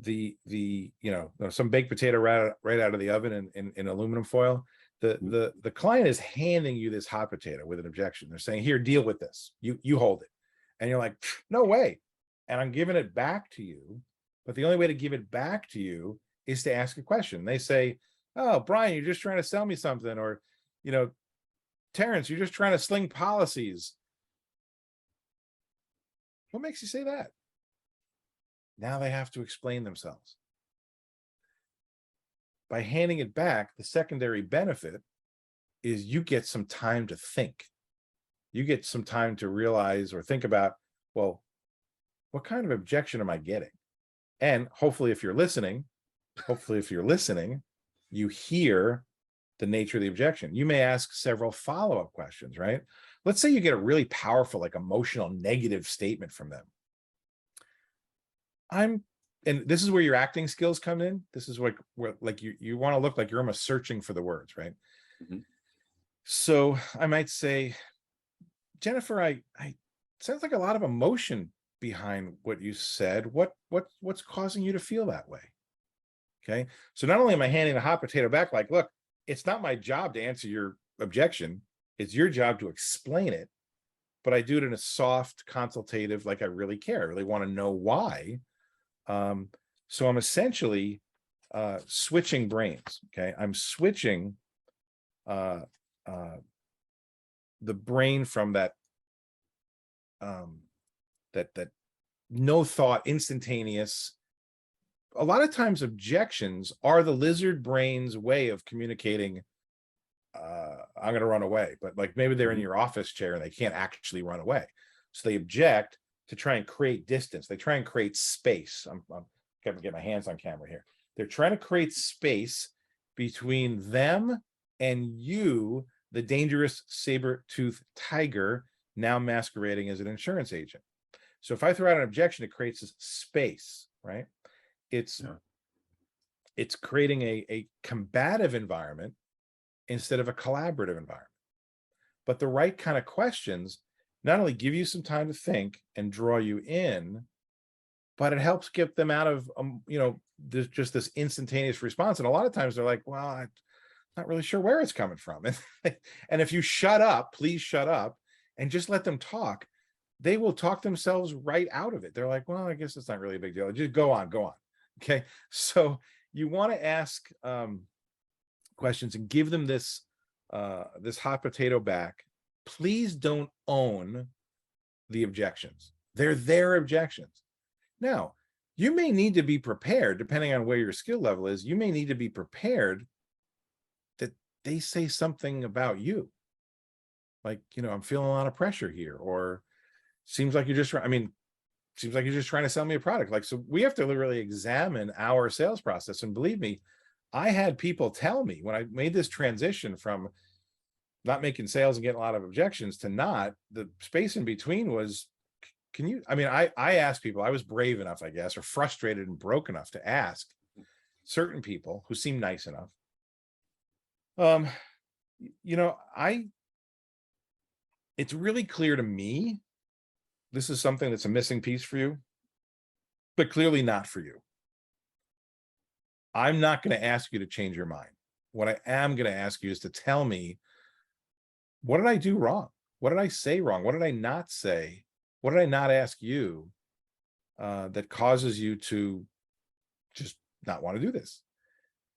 Some baked potato right out of the oven in aluminum foil. The client is handing you this hot potato with an objection. They're saying, here, deal with this. You hold it. And you're like, no way. And I'm giving it back to you. But the only way to give it back to you is to ask a question. They say, oh, Brian, you're just trying to sell me something. Or, Terrence, you're just trying to sling policies. What makes you say that? Now they have to explain themselves. By handing it back, the secondary benefit is you get some time to think. You get some time to realize or think about, well, what kind of objection am I getting? And hopefully, if you're listening, you hear the nature of the objection. You may ask several follow-up questions, right? Let's say you get a really powerful, like emotional, negative statement from them. And this is where your acting skills come in. This is where you want to look like you're almost searching for the words, right? Mm-hmm. So I might say, Jennifer, I sounds like a lot of emotion behind what you said. What's causing you to feel that way? Okay. So not only am I handing the hot potato back, like, look, it's not my job to answer your objection. It's your job to explain it. But I do it in a soft, consultative, like I really care. I really want to know why. So I'm essentially switching brains. Okay. I'm switching the brain from that no thought, instantaneous. A lot of times objections are the lizard brain's way of communicating, I'm going to run away, but like maybe they're in your office chair and they can't actually run away. So they object to try and create distance. They try and create space. I'm going to get my hands on camera here. They're trying to create space between them and you, the dangerous saber-toothed tiger, now masquerading as an insurance agent. So if I throw out an objection, it creates this space, right? It's creating a combative environment instead of a collaborative environment. But the right kind of questions not only give you some time to think and draw you in, but it helps get them out of, just this instantaneous response. And a lot of times they're like, well, I'm not really sure where it's coming from. And if you shut up, please shut up and just let them talk, they will talk themselves right out of it. They're like, well, I guess it's not really a big deal. Just go on. Okay. So you want to ask questions and give them this hot potato back. Please don't own the objections. They're their objections. Now, you may need to be prepared, depending on where your skill level is, you may need to be prepared that they say something about you. Like, I'm feeling a lot of pressure here, or seems like you're just trying to sell me a product. Like, so we have to really examine our sales process. And believe me, I had people tell me when I made this transition from not making sales and getting a lot of objections to not, the space in between was, I asked people, I was brave enough, I guess, or frustrated and broke enough to ask certain people who seemed nice enough. It's really clear to me, this is something that's a missing piece for you, but clearly not for you. I'm not going to ask you to change your mind. What I am going to ask you is to tell me, what did I do wrong? What did I say wrong? What did I not say? What did I not ask you that causes you to just not want to do this?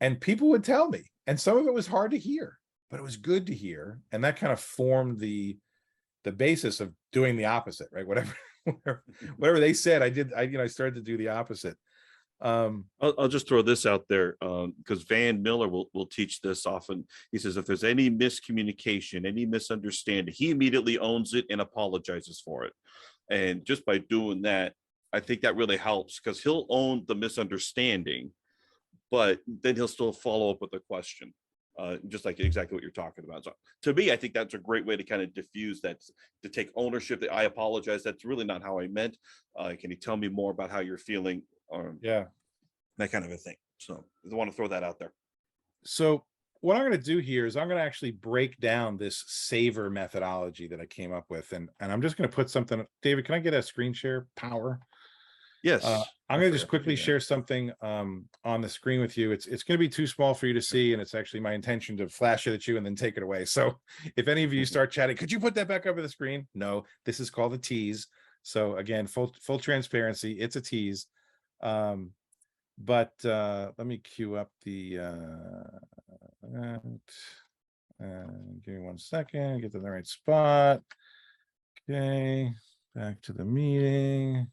And people would tell me, and some of it was hard to hear, but it was good to hear. And that kind of formed the basis of doing the opposite, right? Whatever they said, I started to do the opposite. I'll just throw this out there because Van Miller will teach this often. He says, if there's any miscommunication, any misunderstanding, he immediately owns it and apologizes for it. And just by doing that, I think that really helps, because he'll own the misunderstanding, but then he'll still follow up with a question. just like exactly what you're talking about. So to me, I think that's a great way to kind of diffuse that, to take ownership that I apologize. That's really not how I meant. Can you tell me more about how you're feeling? Yeah. That kind of a thing. So I want to throw that out there. So what I'm going to do here is I'm going to actually break down this savor methodology that I came up with. And I'm just going to put something, David, can I get a screen share power? Yes. I'm going to just quickly share something on the screen with you. It's going to be too small for you to see, and it's actually my intention to flash it at you and then take it away. So if any of you start chatting, could you put that back up on the screen? No, this is called a tease. So again, full transparency, it's a tease. But let me queue up the give me 1 second, get to the right spot. Okay, back to the meeting.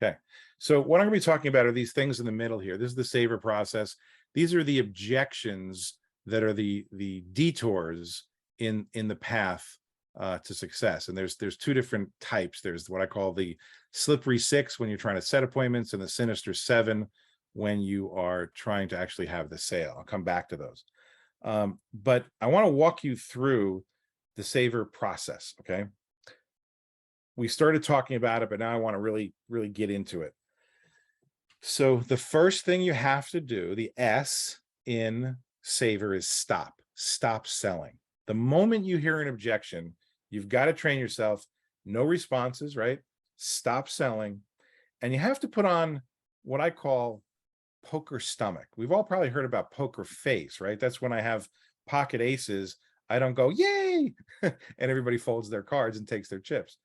Okay, so what I'm going to be talking about are these things in the middle here. This is the savor process. These are the objections that are the detours in the path to success. And there's two different types. There's what I call the slippery 6 when you're trying to set appointments, and the sinister 7 when you are trying to actually have the sale. I'll come back to those. But I want to walk you through the savor process. Okay. We started talking about it, but now I want to really get into it. So the first thing you have to do, the S in savor, is stop selling. The moment you hear an objection, you've got to train yourself. No responses, right? Stop selling. And you have to put on what I call poker stomach. We've all probably heard about poker face, right? That's when I have pocket aces. I don't go, yay, and everybody folds their cards and takes their chips.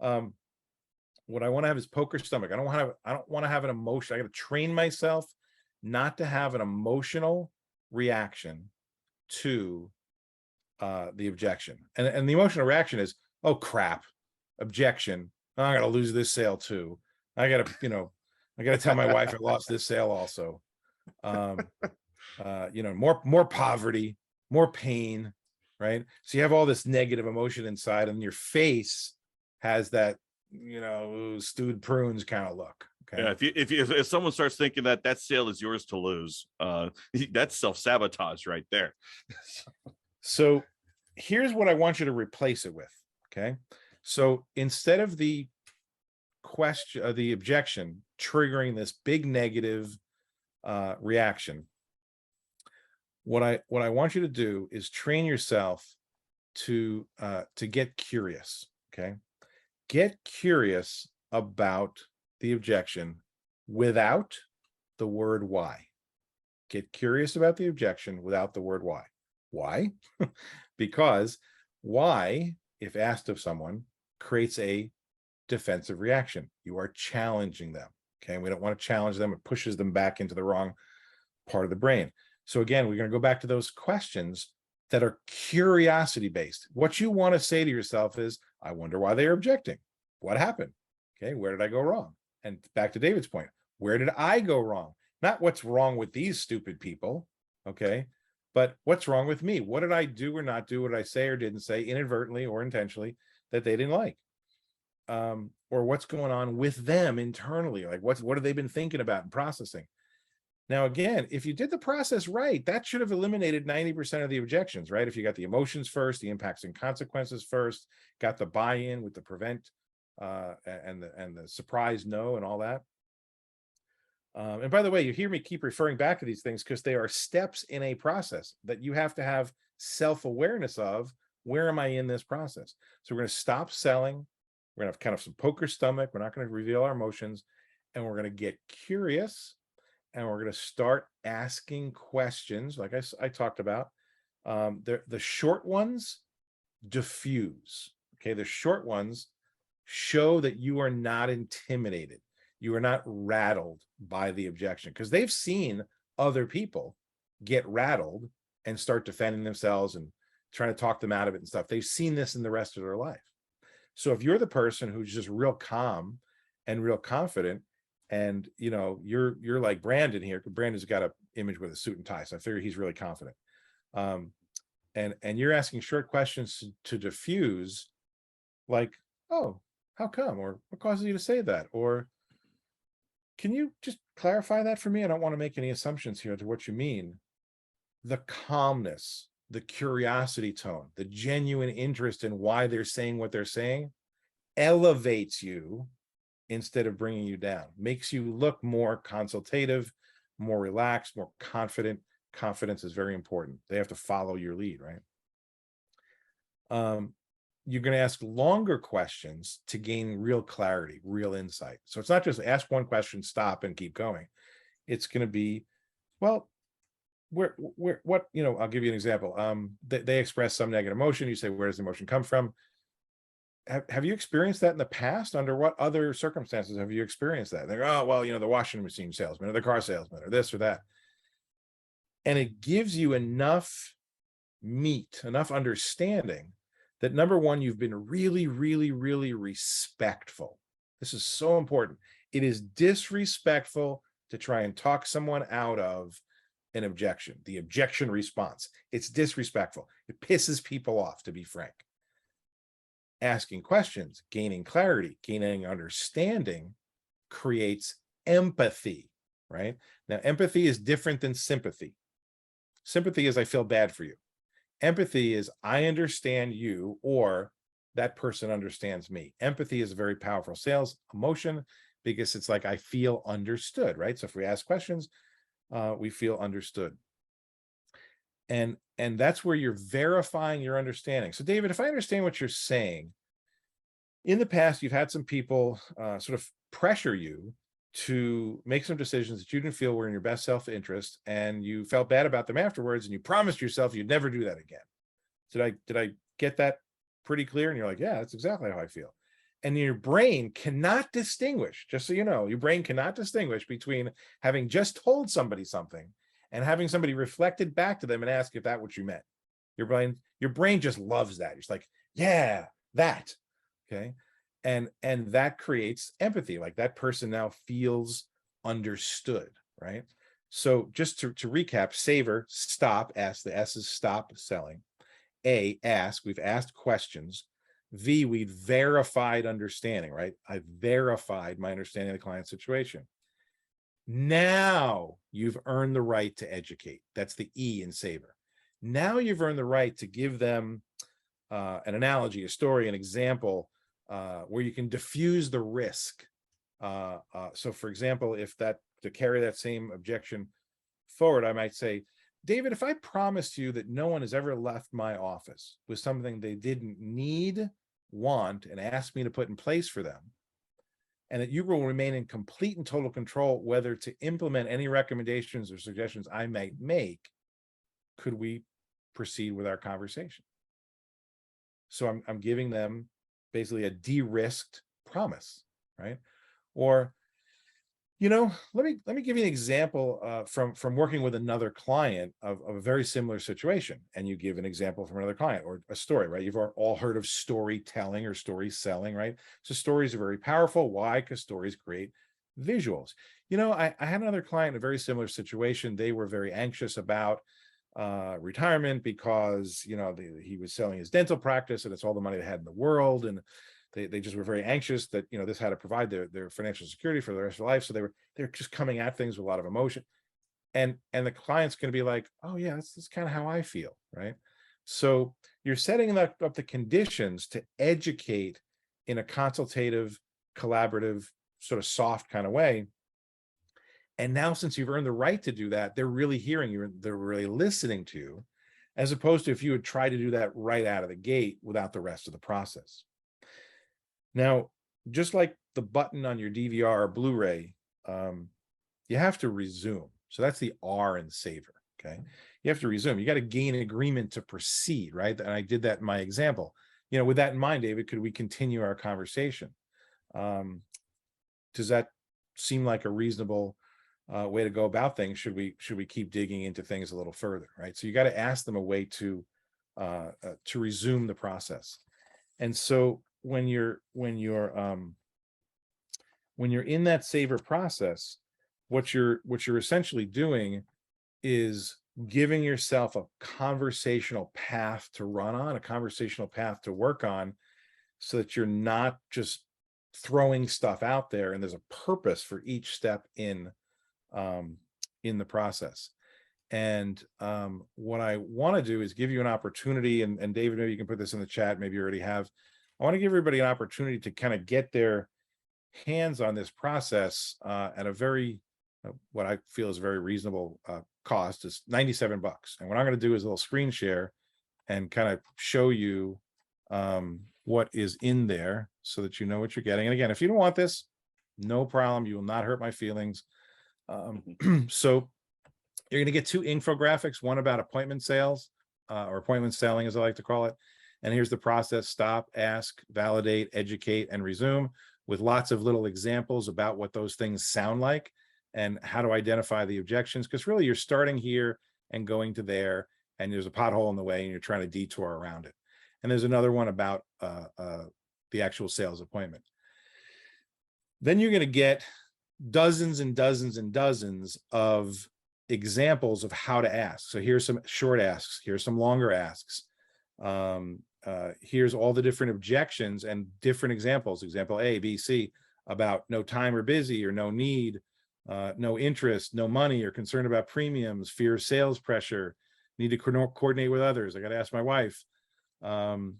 What I want to have is poker stomach. I don't want to have an emotion. I got to train myself not to have an emotional reaction to the objection. And the emotional reaction is, oh crap, objection. Oh, I got to lose this sale too. I got to tell my wife I lost this sale also. More poverty, more pain, right? So you have all this negative emotion inside, and your face has that, stewed prunes kind of look. Okay. Yeah, if someone starts thinking that sale is yours to lose, that's self-sabotage right there. So here's what I want you to replace it with. Okay. So instead of the question, the objection triggering this big negative reaction, what I want you to do is train yourself to get curious. Okay. Get curious about the objection without the word why. Get curious about the objection without the word why. Why? Because why, if asked of someone, creates a defensive reaction. You are challenging them. Okay. We don't want to challenge them. It pushes them back into the wrong part of the brain. So again, we're going to go back to those questions that are curiosity based. What you want to say to yourself is, I wonder why they're objecting. What happened? Okay. Where did I go wrong? And back to David's point, where did I go wrong? Not what's wrong with these stupid people. Okay. But what's wrong with me? What did I do or not do? What did I say or didn't say, inadvertently or intentionally, that they didn't like? Or what's going on with them internally? Like what have they been thinking about and processing? Now, again, if you did the process right, that should have eliminated 90% of the objections, right? If you got the emotions first, the impacts and consequences first, got the buy-in with the prevent and the surprise no and all that. And by the way, you hear me keep referring back to these things because they are steps in a process that you have to have self-awareness of. Where am I in this process? So we're going to stop selling. We're going to have kind of some poker stomach. We're not going to reveal our emotions, and we're going to get curious, and we're going to start asking questions like I talked about. The short ones diffuse. Okay, the short ones show that you are not intimidated. You are not rattled by the objection, because they've seen other people get rattled and start defending themselves and trying to talk them out of it and stuff. They've seen this in the rest of their life. So if you're the person who's just real calm and real confident, and you're like Brandon here. Brandon's got an image with a suit and tie, so I figure he's really confident. And you're asking short questions to diffuse, like, oh, how come? Or what causes you to say that? Or Can you just clarify that for me? I don't want to make any assumptions here to what you mean. The calmness, the curiosity tone, the genuine interest in why they're saying what they're saying elevates you instead of bringing you down, makes you look more consultative, more relaxed, more confident. Confidence is very important. They have to follow your lead, right? You're going to ask longer questions to gain real clarity, real insight. So it's not just ask one question, stop, and keep going. It's going to be, well, what, I'll give you an example. They express some negative emotion. You say, where does the emotion come from? Have you experienced that in the past? Under what other circumstances have you experienced that? They're, oh, well, the washing machine salesman or the car salesman or this or that. And it gives you enough meat, enough understanding that, number one, you've been really, really, really respectful. This is so important. It is disrespectful to try and talk someone out of an objection, the objection response. It's disrespectful. It pisses people off, to be frank. Asking questions, gaining clarity, gaining understanding creates empathy, right? Now, empathy is different than sympathy. Sympathy is I feel bad for you. Empathy is I understand you, or that person understands me. Empathy is a very powerful sales emotion because it's like I feel understood, right? So if we ask questions, we feel understood. And that's where you're verifying your understanding. So David, if I understand what you're saying, in the past, you've had some people sort of pressure you to make some decisions that you didn't feel were in your best self-interest, and you felt bad about them afterwards, and you promised yourself you'd never do that again. Did I get that pretty clear? And you're like, yeah, that's exactly how I feel. And your brain cannot distinguish, just so you know, your brain cannot distinguish between having just told somebody something and having somebody reflected back to them and ask if that what you meant. Your brain just loves that. It's like, yeah, that. Okay. And that creates empathy. Like that person now feels understood, right? So just to recap, savor, stop, ask. The S is stop selling. A, ask. We've asked questions. V, we verified understanding, right? I verified my understanding of the client situation. Now you've earned the right to educate. That's the E in savor. Now you've earned the right to give them an analogy, a story, an example where you can diffuse the risk. So for example, if to carry that same objection forward, I might say, David, if I promised you that no one has ever left my office with something they didn't need, want, and ask me to put in place for them, and that you will remain in complete and total control whether to implement any recommendations or suggestions I might make, could we proceed with our conversation? So I'm giving them basically a de-risked promise, right? Or, let me give you an example from working with another client of a very similar situation. And you give an example from another client or a story, right? You've all heard of storytelling or story selling, right? So stories are very powerful. Why? Because stories create visuals. I had another client in a very similar situation. They were very anxious about retirement because, he was selling his dental practice and it's all the money they had in the world. And they just were very anxious that, this had to provide their financial security for the rest of their life. So they're just coming at things with a lot of emotion. And the client's going to be like, oh yeah, that's kind of how I feel. Right. So you're setting up the conditions to educate in a consultative, collaborative, sort of soft kind of way. And now, since you've earned the right to do that, they're really hearing you, they're really listening to you, as opposed to if you would try to do that right out of the gate without the rest of the process. Now, just like the button on your DVR or Blu-ray, you have to resume. So that's the R in savor, okay? You have to resume. You got to gain an agreement to proceed, right? And I did that in my example. With that in mind, David, could we continue our conversation? Does that seem like a reasonable way to go about things? Should we keep digging into things a little further, right? So you got to ask them a way to resume the process. And so when you're in that savor process, what you're essentially doing is giving yourself a conversational path to run on, a conversational path to work on, so that you're not just throwing stuff out there, and there's a purpose for each step in the process. And what I want to do is give you an opportunity, and David, maybe you can put this in the chat, maybe you already have. I want to give everybody an opportunity to kind of get their hands on this process at a very, what I feel is a very reasonable cost. Is $97. And what I'm going to do is a little screen share and kind of show you what is in there so that you know what you're getting. And again, if you don't want this, no problem. You will not hurt my feelings. So you're going to get two infographics, one about appointment sales or appointment selling, as I like to call it. And here's the process: stop, ask, validate, educate, and resume, with lots of little examples about what those things sound like and how to identify the objections. Because really you're starting here and going to there, and there's a pothole in the way and you're trying to detour around it. And there's another one about the actual sales appointment. Then you're going to get dozens and dozens and dozens of examples of how to ask. So here's some short asks, here's some longer asks. Here's all the different objections and different examples. Example A, B, C, about no time or busy, or no need, no interest, no money, or concern about premiums, fear of sales pressure, need to coordinate with others, I got to ask my wife. And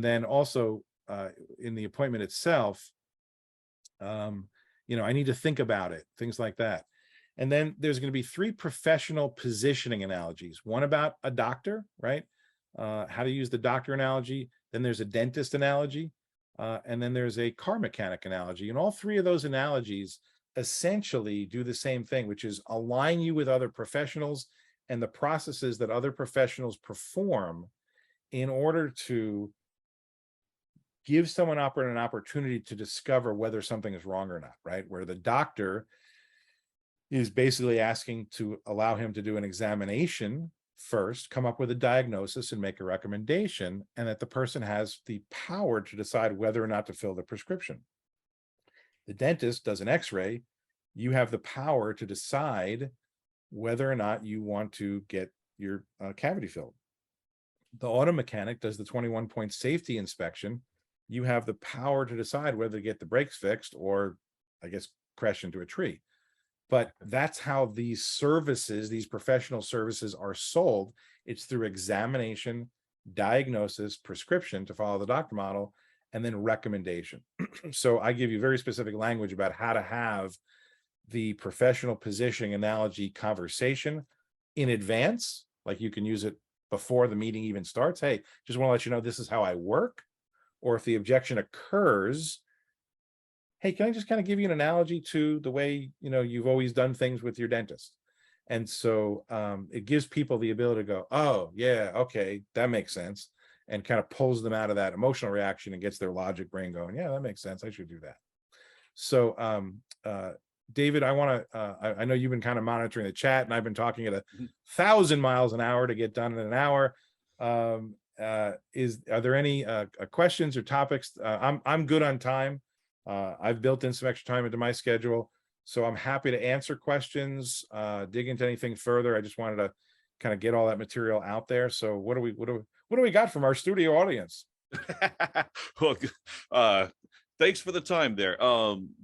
then also in the appointment itself, I need to think about it, things like that. And then there's going to be 3 professional positioning analogies, one about a doctor, right? How to use the doctor analogy. Then there's a dentist analogy. And then there's a car mechanic analogy. And all 3 of those analogies essentially do the same thing, which is align you with other professionals and the processes that other professionals perform in order to give someone an opportunity to discover whether something is wrong or not, right? Where the doctor is basically asking to allow him to do an examination first, come up with a diagnosis and make a recommendation, and that the person has the power to decide whether or not to fill the prescription. The dentist does an x-ray. You have the power to decide whether or not you want to get your cavity filled. The auto mechanic does the 21-point safety inspection. You have the power to decide whether to get the brakes fixed or, I guess, crash into a tree. But that's how these services, these professional services, are sold. It's through examination, diagnosis, prescription to follow the doctor model, and then recommendation. So I give you very specific language about how to have the professional positioning analogy conversation in advance. Like you can use it before the meeting even starts. Hey, just want to let you know this is how I work. Or if the objection occurs, hey, can I just kind of give you an analogy to the way, you've always done things with your dentist? And so it gives people the ability to go, oh, yeah, okay, that makes sense. And kind of pulls them out of that emotional reaction and gets their logic brain going, yeah, that makes sense. I should do that. So David, I know you've been kind of monitoring the chat, and I've been talking at 1,000 miles an hour to get done in an hour. Are there any questions or topics? I'm good on time. I've built in some extra time into my schedule, so I'm happy to answer questions, dig into anything further. I just wanted to kind of get all that material out there. So what do we got from our studio audience? Well, thanks for the time there.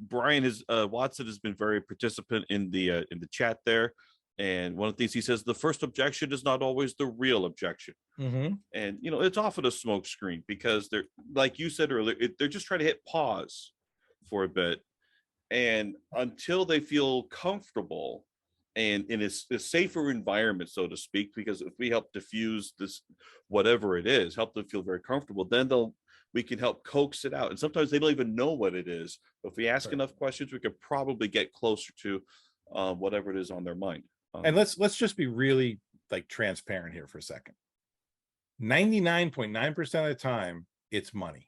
Brian Watson has been very participant in the chat there. And one of the things he says, the first objection is not always the real objection. Mm-hmm. And, it's often a smoke screen because they're, like you said earlier, they're just trying to hit pause for a bit. And until they feel comfortable and in a safer environment, so to speak, because if we help diffuse this, whatever it is, help them feel very comfortable, then we can help coax it out. And sometimes they don't even know what it is. But if we ask enough questions, we could probably get closer to whatever it is on their mind. And let's just be really transparent here for a second. 99.9% of the time, it's money.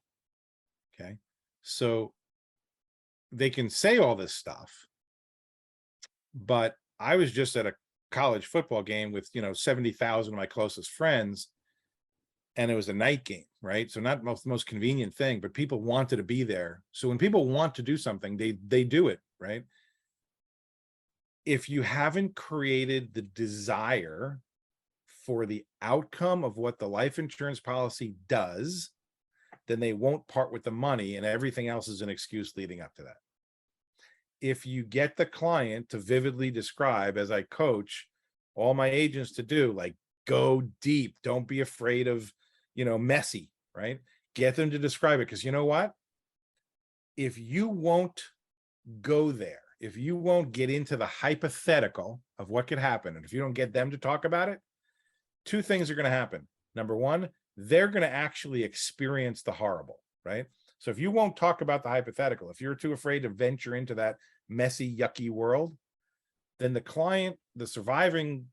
Okay. So they can say all this stuff, but I was just at a college football game with, 70,000 of my closest friends, and it was a night game, right? So not the most convenient thing, but people wanted to be there. So when people want to do something, they do it, right? If you haven't created the desire for the outcome of what the life insurance policy does, then they won't part with the money, and everything else is an excuse leading up to that. If you get the client to vividly describe, as I coach all my agents to do, like, go deep, don't be afraid of, messy, right? Get them to describe it. Because you know what? If you won't go there, if you won't get into the hypothetical of what could happen, and if you don't get them to talk about it, two things are going to happen. Number one, they're going to actually experience the horrible, right? So if you won't talk about the hypothetical, if you're too afraid to venture into that messy, yucky world, then the client, the surviving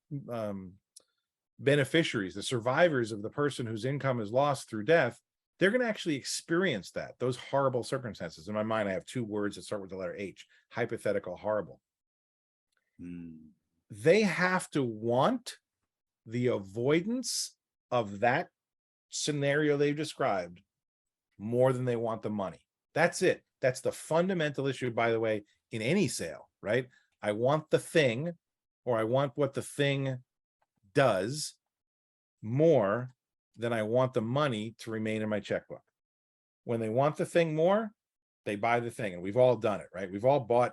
beneficiaries, the survivors of the person whose income is lost through death, they're going to actually experience those horrible circumstances. In my mind, I have two words that start with the letter H: hypothetical, horrible. They have to want the avoidance of that scenario they've described more than they want the money. That's it. That's the fundamental issue, by the way, in any sale, right? I want the thing, or I want what the thing does, more than I want the money to remain in my checkbook. When they want the thing more, they buy the thing. And we've all done it, right? We've all bought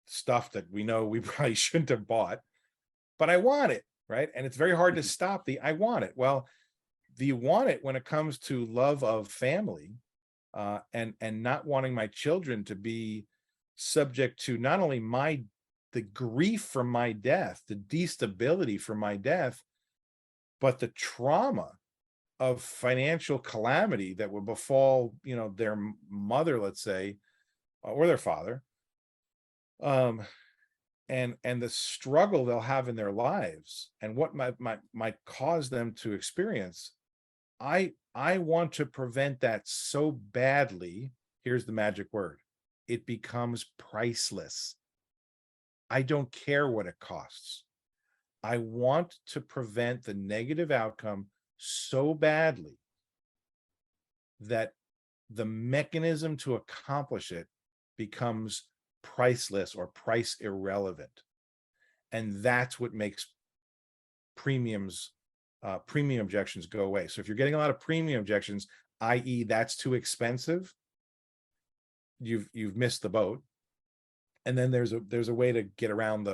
stuff that we know we probably shouldn't have bought, but I want it, right? And it's very hard to stop the I want it. Well, do you want it when it comes to love of family, and not wanting my children to be subject to not only the grief from my death, the destability from my death, but the trauma of financial calamity that would befall, their mother, let's say, or their father, and the struggle they'll have in their lives, and what might cause them to experience. I want to prevent that so badly. Here's the magic word: it becomes priceless. I don't care what it costs. I want to prevent the negative outcome so badly that the mechanism to accomplish it becomes priceless or price irrelevant. And that's what makes premium objections go away. So if you're getting a lot of premium objections, i.e. that's too expensive, you've missed the boat. And then there's a way to get around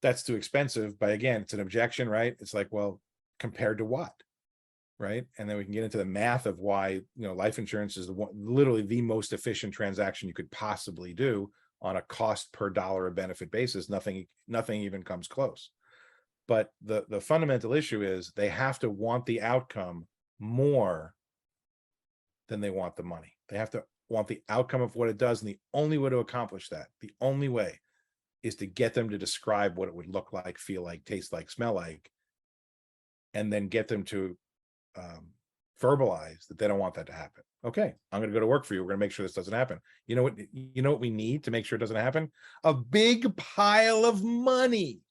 that's too expensive by, again, it's an objection, right? It's like, well, compared to what, right? And then we can get into the math of why, life insurance is literally the most efficient transaction you could possibly do on a cost per dollar of benefit basis. Nothing even comes close. But the fundamental issue is they have to want the outcome more than they want the money. They have to want the outcome of what it does. And the only way to accomplish that, the only way, is to get them to describe what it would look like, feel like, taste like, smell like, and then get them to verbalize that they don't want that to happen. Okay, I'm going to go to work for you. We're going to make sure this doesn't happen. You know what we need to make sure it doesn't happen? A big pile of money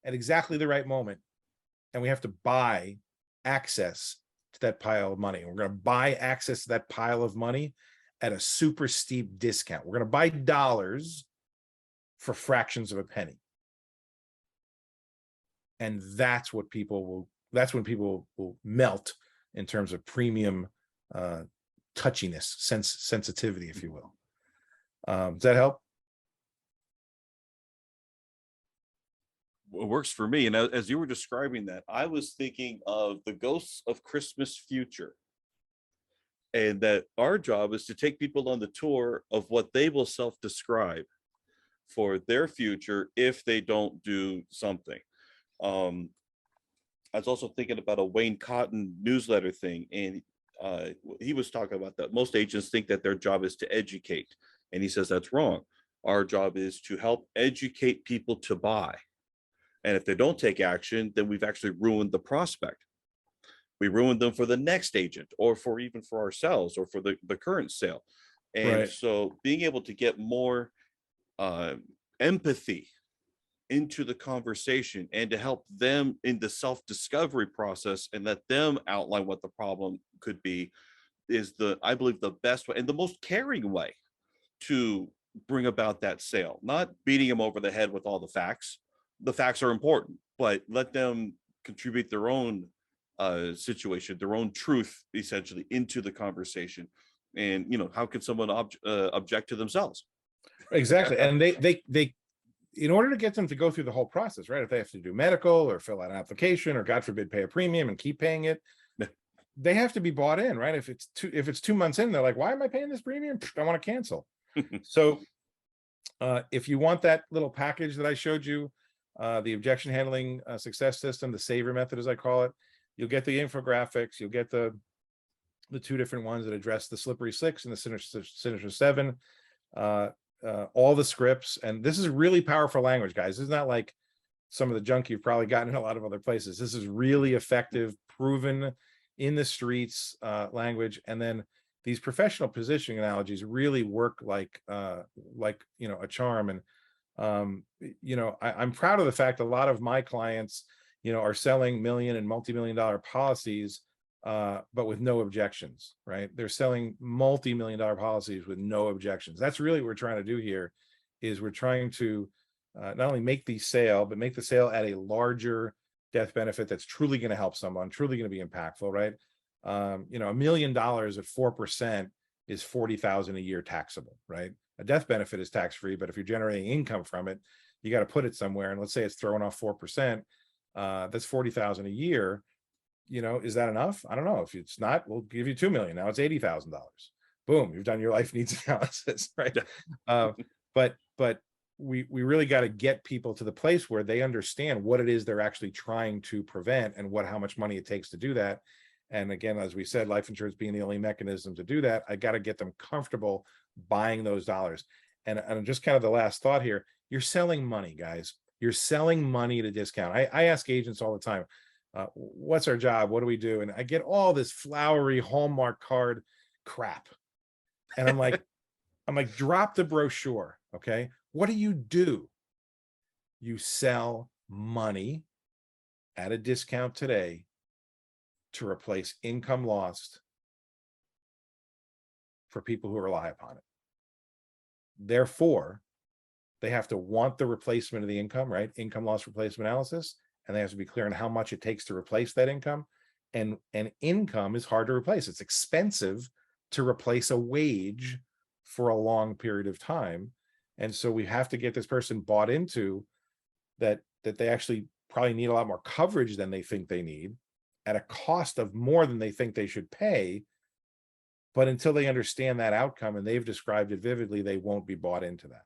at exactly the right moment. And we have to buy access to that pile of money. We're going to buy access to that pile of money at a super steep discount. We're going to buy dollars for fractions of a penny. And that's when people will melt in terms of premium touchiness, sensitivity, if you will. Does that help? It works for me. And as you were describing that, I was thinking of the ghosts of Christmas future. And that our job is to take people on the tour of what they will self-describe for their future if they don't do something. I was also thinking about a Wayne Cotton newsletter thing, and he was talking about that most agents think that their job is to educate, and he says that's wrong. Our job is to help educate people to buy, and if they don't take action, then we've actually ruined the prospect. We ruined them for the next agent, or for ourselves, or for the current sale. And Right. so being able to get more empathy into the conversation and to help them in the self-discovery process and let them outline what the problem could be is I believe the best way and the most caring way to bring about that sale. Not beating them over the head with all the facts. The facts are important, but let them contribute their own situation, their own truth essentially into the conversation. And how can someone object to themselves? Exactly. And they in order to get them to go through the whole process, right? If they have to do medical or fill out an application or God forbid pay a premium and keep paying it, they have to be bought in, right? If it's 2 months in, they're like, why am I paying this premium? I want to cancel. So if you want that little package that I showed you, the objection handling success system, the saver method, as I call it, you'll get the infographics, you'll get the 2 different ones that address the slippery 6 and the sinister 7, all the scripts. And this is really powerful language, guys. This is not like some of the junk you've probably gotten in a lot of other places. This is really effective, proven in the streets language. And then these professional positioning analogies really work like a charm. And I'm proud of the fact a lot of my clients are selling million and multi-million-dollar policies, but with no objections, right? They're selling multi-million-dollar policies with no objections. That's really what we're trying to do here. Is we're trying to not only make the sale, but make the sale at a larger death benefit that's truly going to help someone, truly going to be impactful, right? $1 million at 4% is $40,000 a year taxable, right? A death benefit is tax-free, but if you're generating income from it, you got to put it somewhere. And let's say it's throwing off 4%, that's $40,000 a year. Is that enough? I don't know. If it's not, we'll give you $2 million. Now it's $80,000. Boom, you've done your life needs analysis, right? But we really got to get people to the place where they understand what it is they're actually trying to prevent and how much money it takes to do that. And again, as we said, life insurance being the only mechanism to do that, I got to get them comfortable buying those dollars. And just kind of the last thought here, you're selling money, guys. You're selling money at a discount. I ask agents all the time, what's our job? What do we do? And I get all this flowery Hallmark card crap. And I'm like, drop the brochure. Okay. What do? You sell money at a discount today to replace income lost for people who rely upon it. Therefore, they have to want the replacement of the income, right? Income loss replacement analysis. And they have to be clear on how much it takes to replace that income. And income is hard to replace. It's expensive to replace a wage for a long period of time. And so we have to get this person bought into that they actually probably need a lot more coverage than they think they need at a cost of more than they think they should pay. But until they understand that outcome and they've described it vividly, they won't be bought into that.